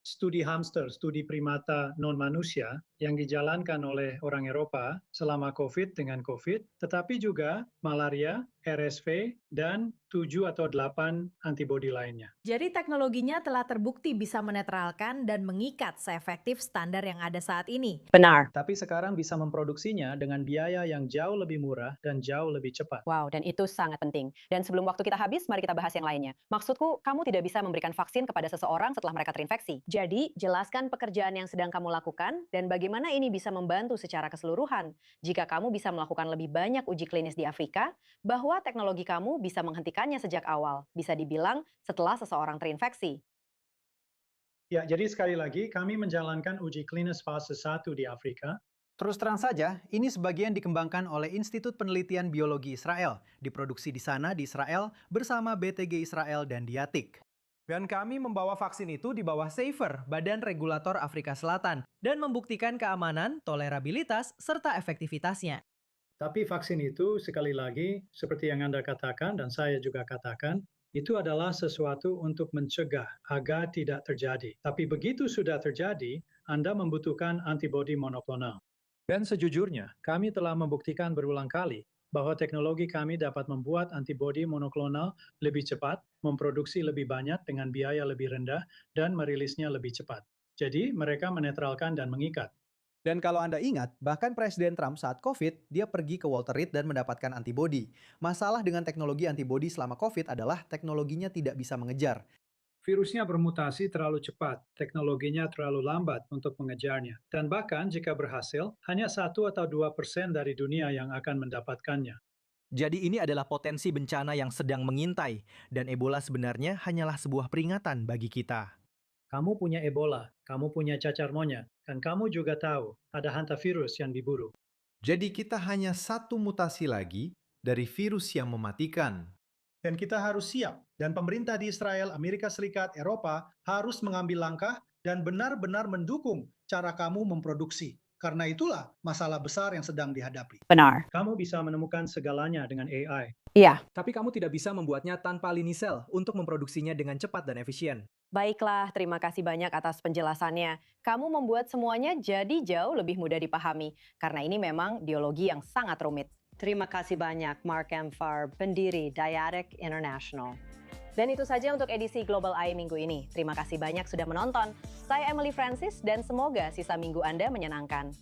studi hamster, studi primata non-manusia yang dijalankan oleh orang Eropa selama COVID dengan COVID, tetapi juga malaria, RSV, dan 7 atau 8 antibodi lainnya. Jadi teknologinya telah terbukti bisa menetralkan dan mengikat seefektif standar yang ada saat ini. Benar. Tapi sekarang bisa memproduksinya dengan biaya yang jauh lebih murah dan jauh lebih cepat. Wow, dan itu sangat penting. Dan sebelum waktu kita habis, mari kita bahas yang lainnya. Maksudku, kamu tidak bisa memberikan vaksin kepada seseorang setelah mereka terinfeksi. Jadi, jelaskan pekerjaan yang sedang kamu lakukan dan bagaimana ini bisa membantu secara keseluruhan. Jika kamu bisa melakukan lebih banyak uji klinis di Afrika, bahwa teknologi kamu bisa menghentikannya sejak awal, bisa dibilang setelah seseorang terinfeksi. Ya, jadi sekali lagi kami menjalankan uji klinis fase 1 di Afrika. Terus terang saja, ini sebagian dikembangkan oleh Institut Penelitian Biologi Israel, diproduksi di sana di Israel bersama BTG Israel dan Diatik. Dan kami membawa vaksin itu di bawah SAFER, Badan Regulator Afrika Selatan, dan membuktikan keamanan, tolerabilitas, serta efektivitasnya. Tapi vaksin itu, sekali lagi, seperti yang Anda katakan dan saya juga katakan, itu adalah sesuatu untuk mencegah agar tidak terjadi. Tapi begitu sudah terjadi, Anda membutuhkan antibodi monoklonal. Dan sejujurnya, kami telah membuktikan berulang kali bahwa teknologi kami dapat membuat antibodi monoklonal lebih cepat memproduksi lebih banyak dengan biaya lebih rendah, dan merilisnya lebih cepat. Jadi, mereka menetralkan dan mengikat. Dan kalau Anda ingat, bahkan Presiden Trump saat COVID, dia pergi ke Walter Reed dan mendapatkan antibodi. Masalah dengan teknologi antibodi selama COVID adalah teknologinya tidak bisa mengejar. Virusnya bermutasi terlalu cepat, teknologinya terlalu lambat untuk mengejarnya. Dan bahkan jika berhasil, hanya 1 atau 2% dari dunia yang akan mendapatkannya. Jadi ini adalah potensi bencana yang sedang mengintai, dan Ebola sebenarnya hanyalah sebuah peringatan bagi kita. Kamu punya Ebola, kamu punya cacar monyet, dan kamu juga tahu ada hantavirus yang diburu. Jadi kita hanya satu mutasi lagi dari virus yang mematikan. Dan kita harus siap, dan pemerintah di Israel, Amerika Serikat, Eropa harus mengambil langkah dan benar-benar mendukung cara kamu memproduksi. Karena itulah masalah besar yang sedang dihadapi. Benar. Kamu bisa menemukan segalanya dengan AI. Iya. Tapi kamu tidak bisa membuatnya tanpa lini sel untuk memproduksinya dengan cepat dan efisien. Baiklah, terima kasih banyak atas penjelasannya. Kamu membuat semuanya jadi jauh lebih mudah dipahami, karena ini memang biologi yang sangat rumit. Terima kasih banyak Mark M. Farb, pendiri Dyadic International. Dan itu saja untuk edisi Global Eye minggu ini. Terima kasih banyak sudah menonton. Saya Emily Francis dan semoga sisa minggu Anda menyenangkan.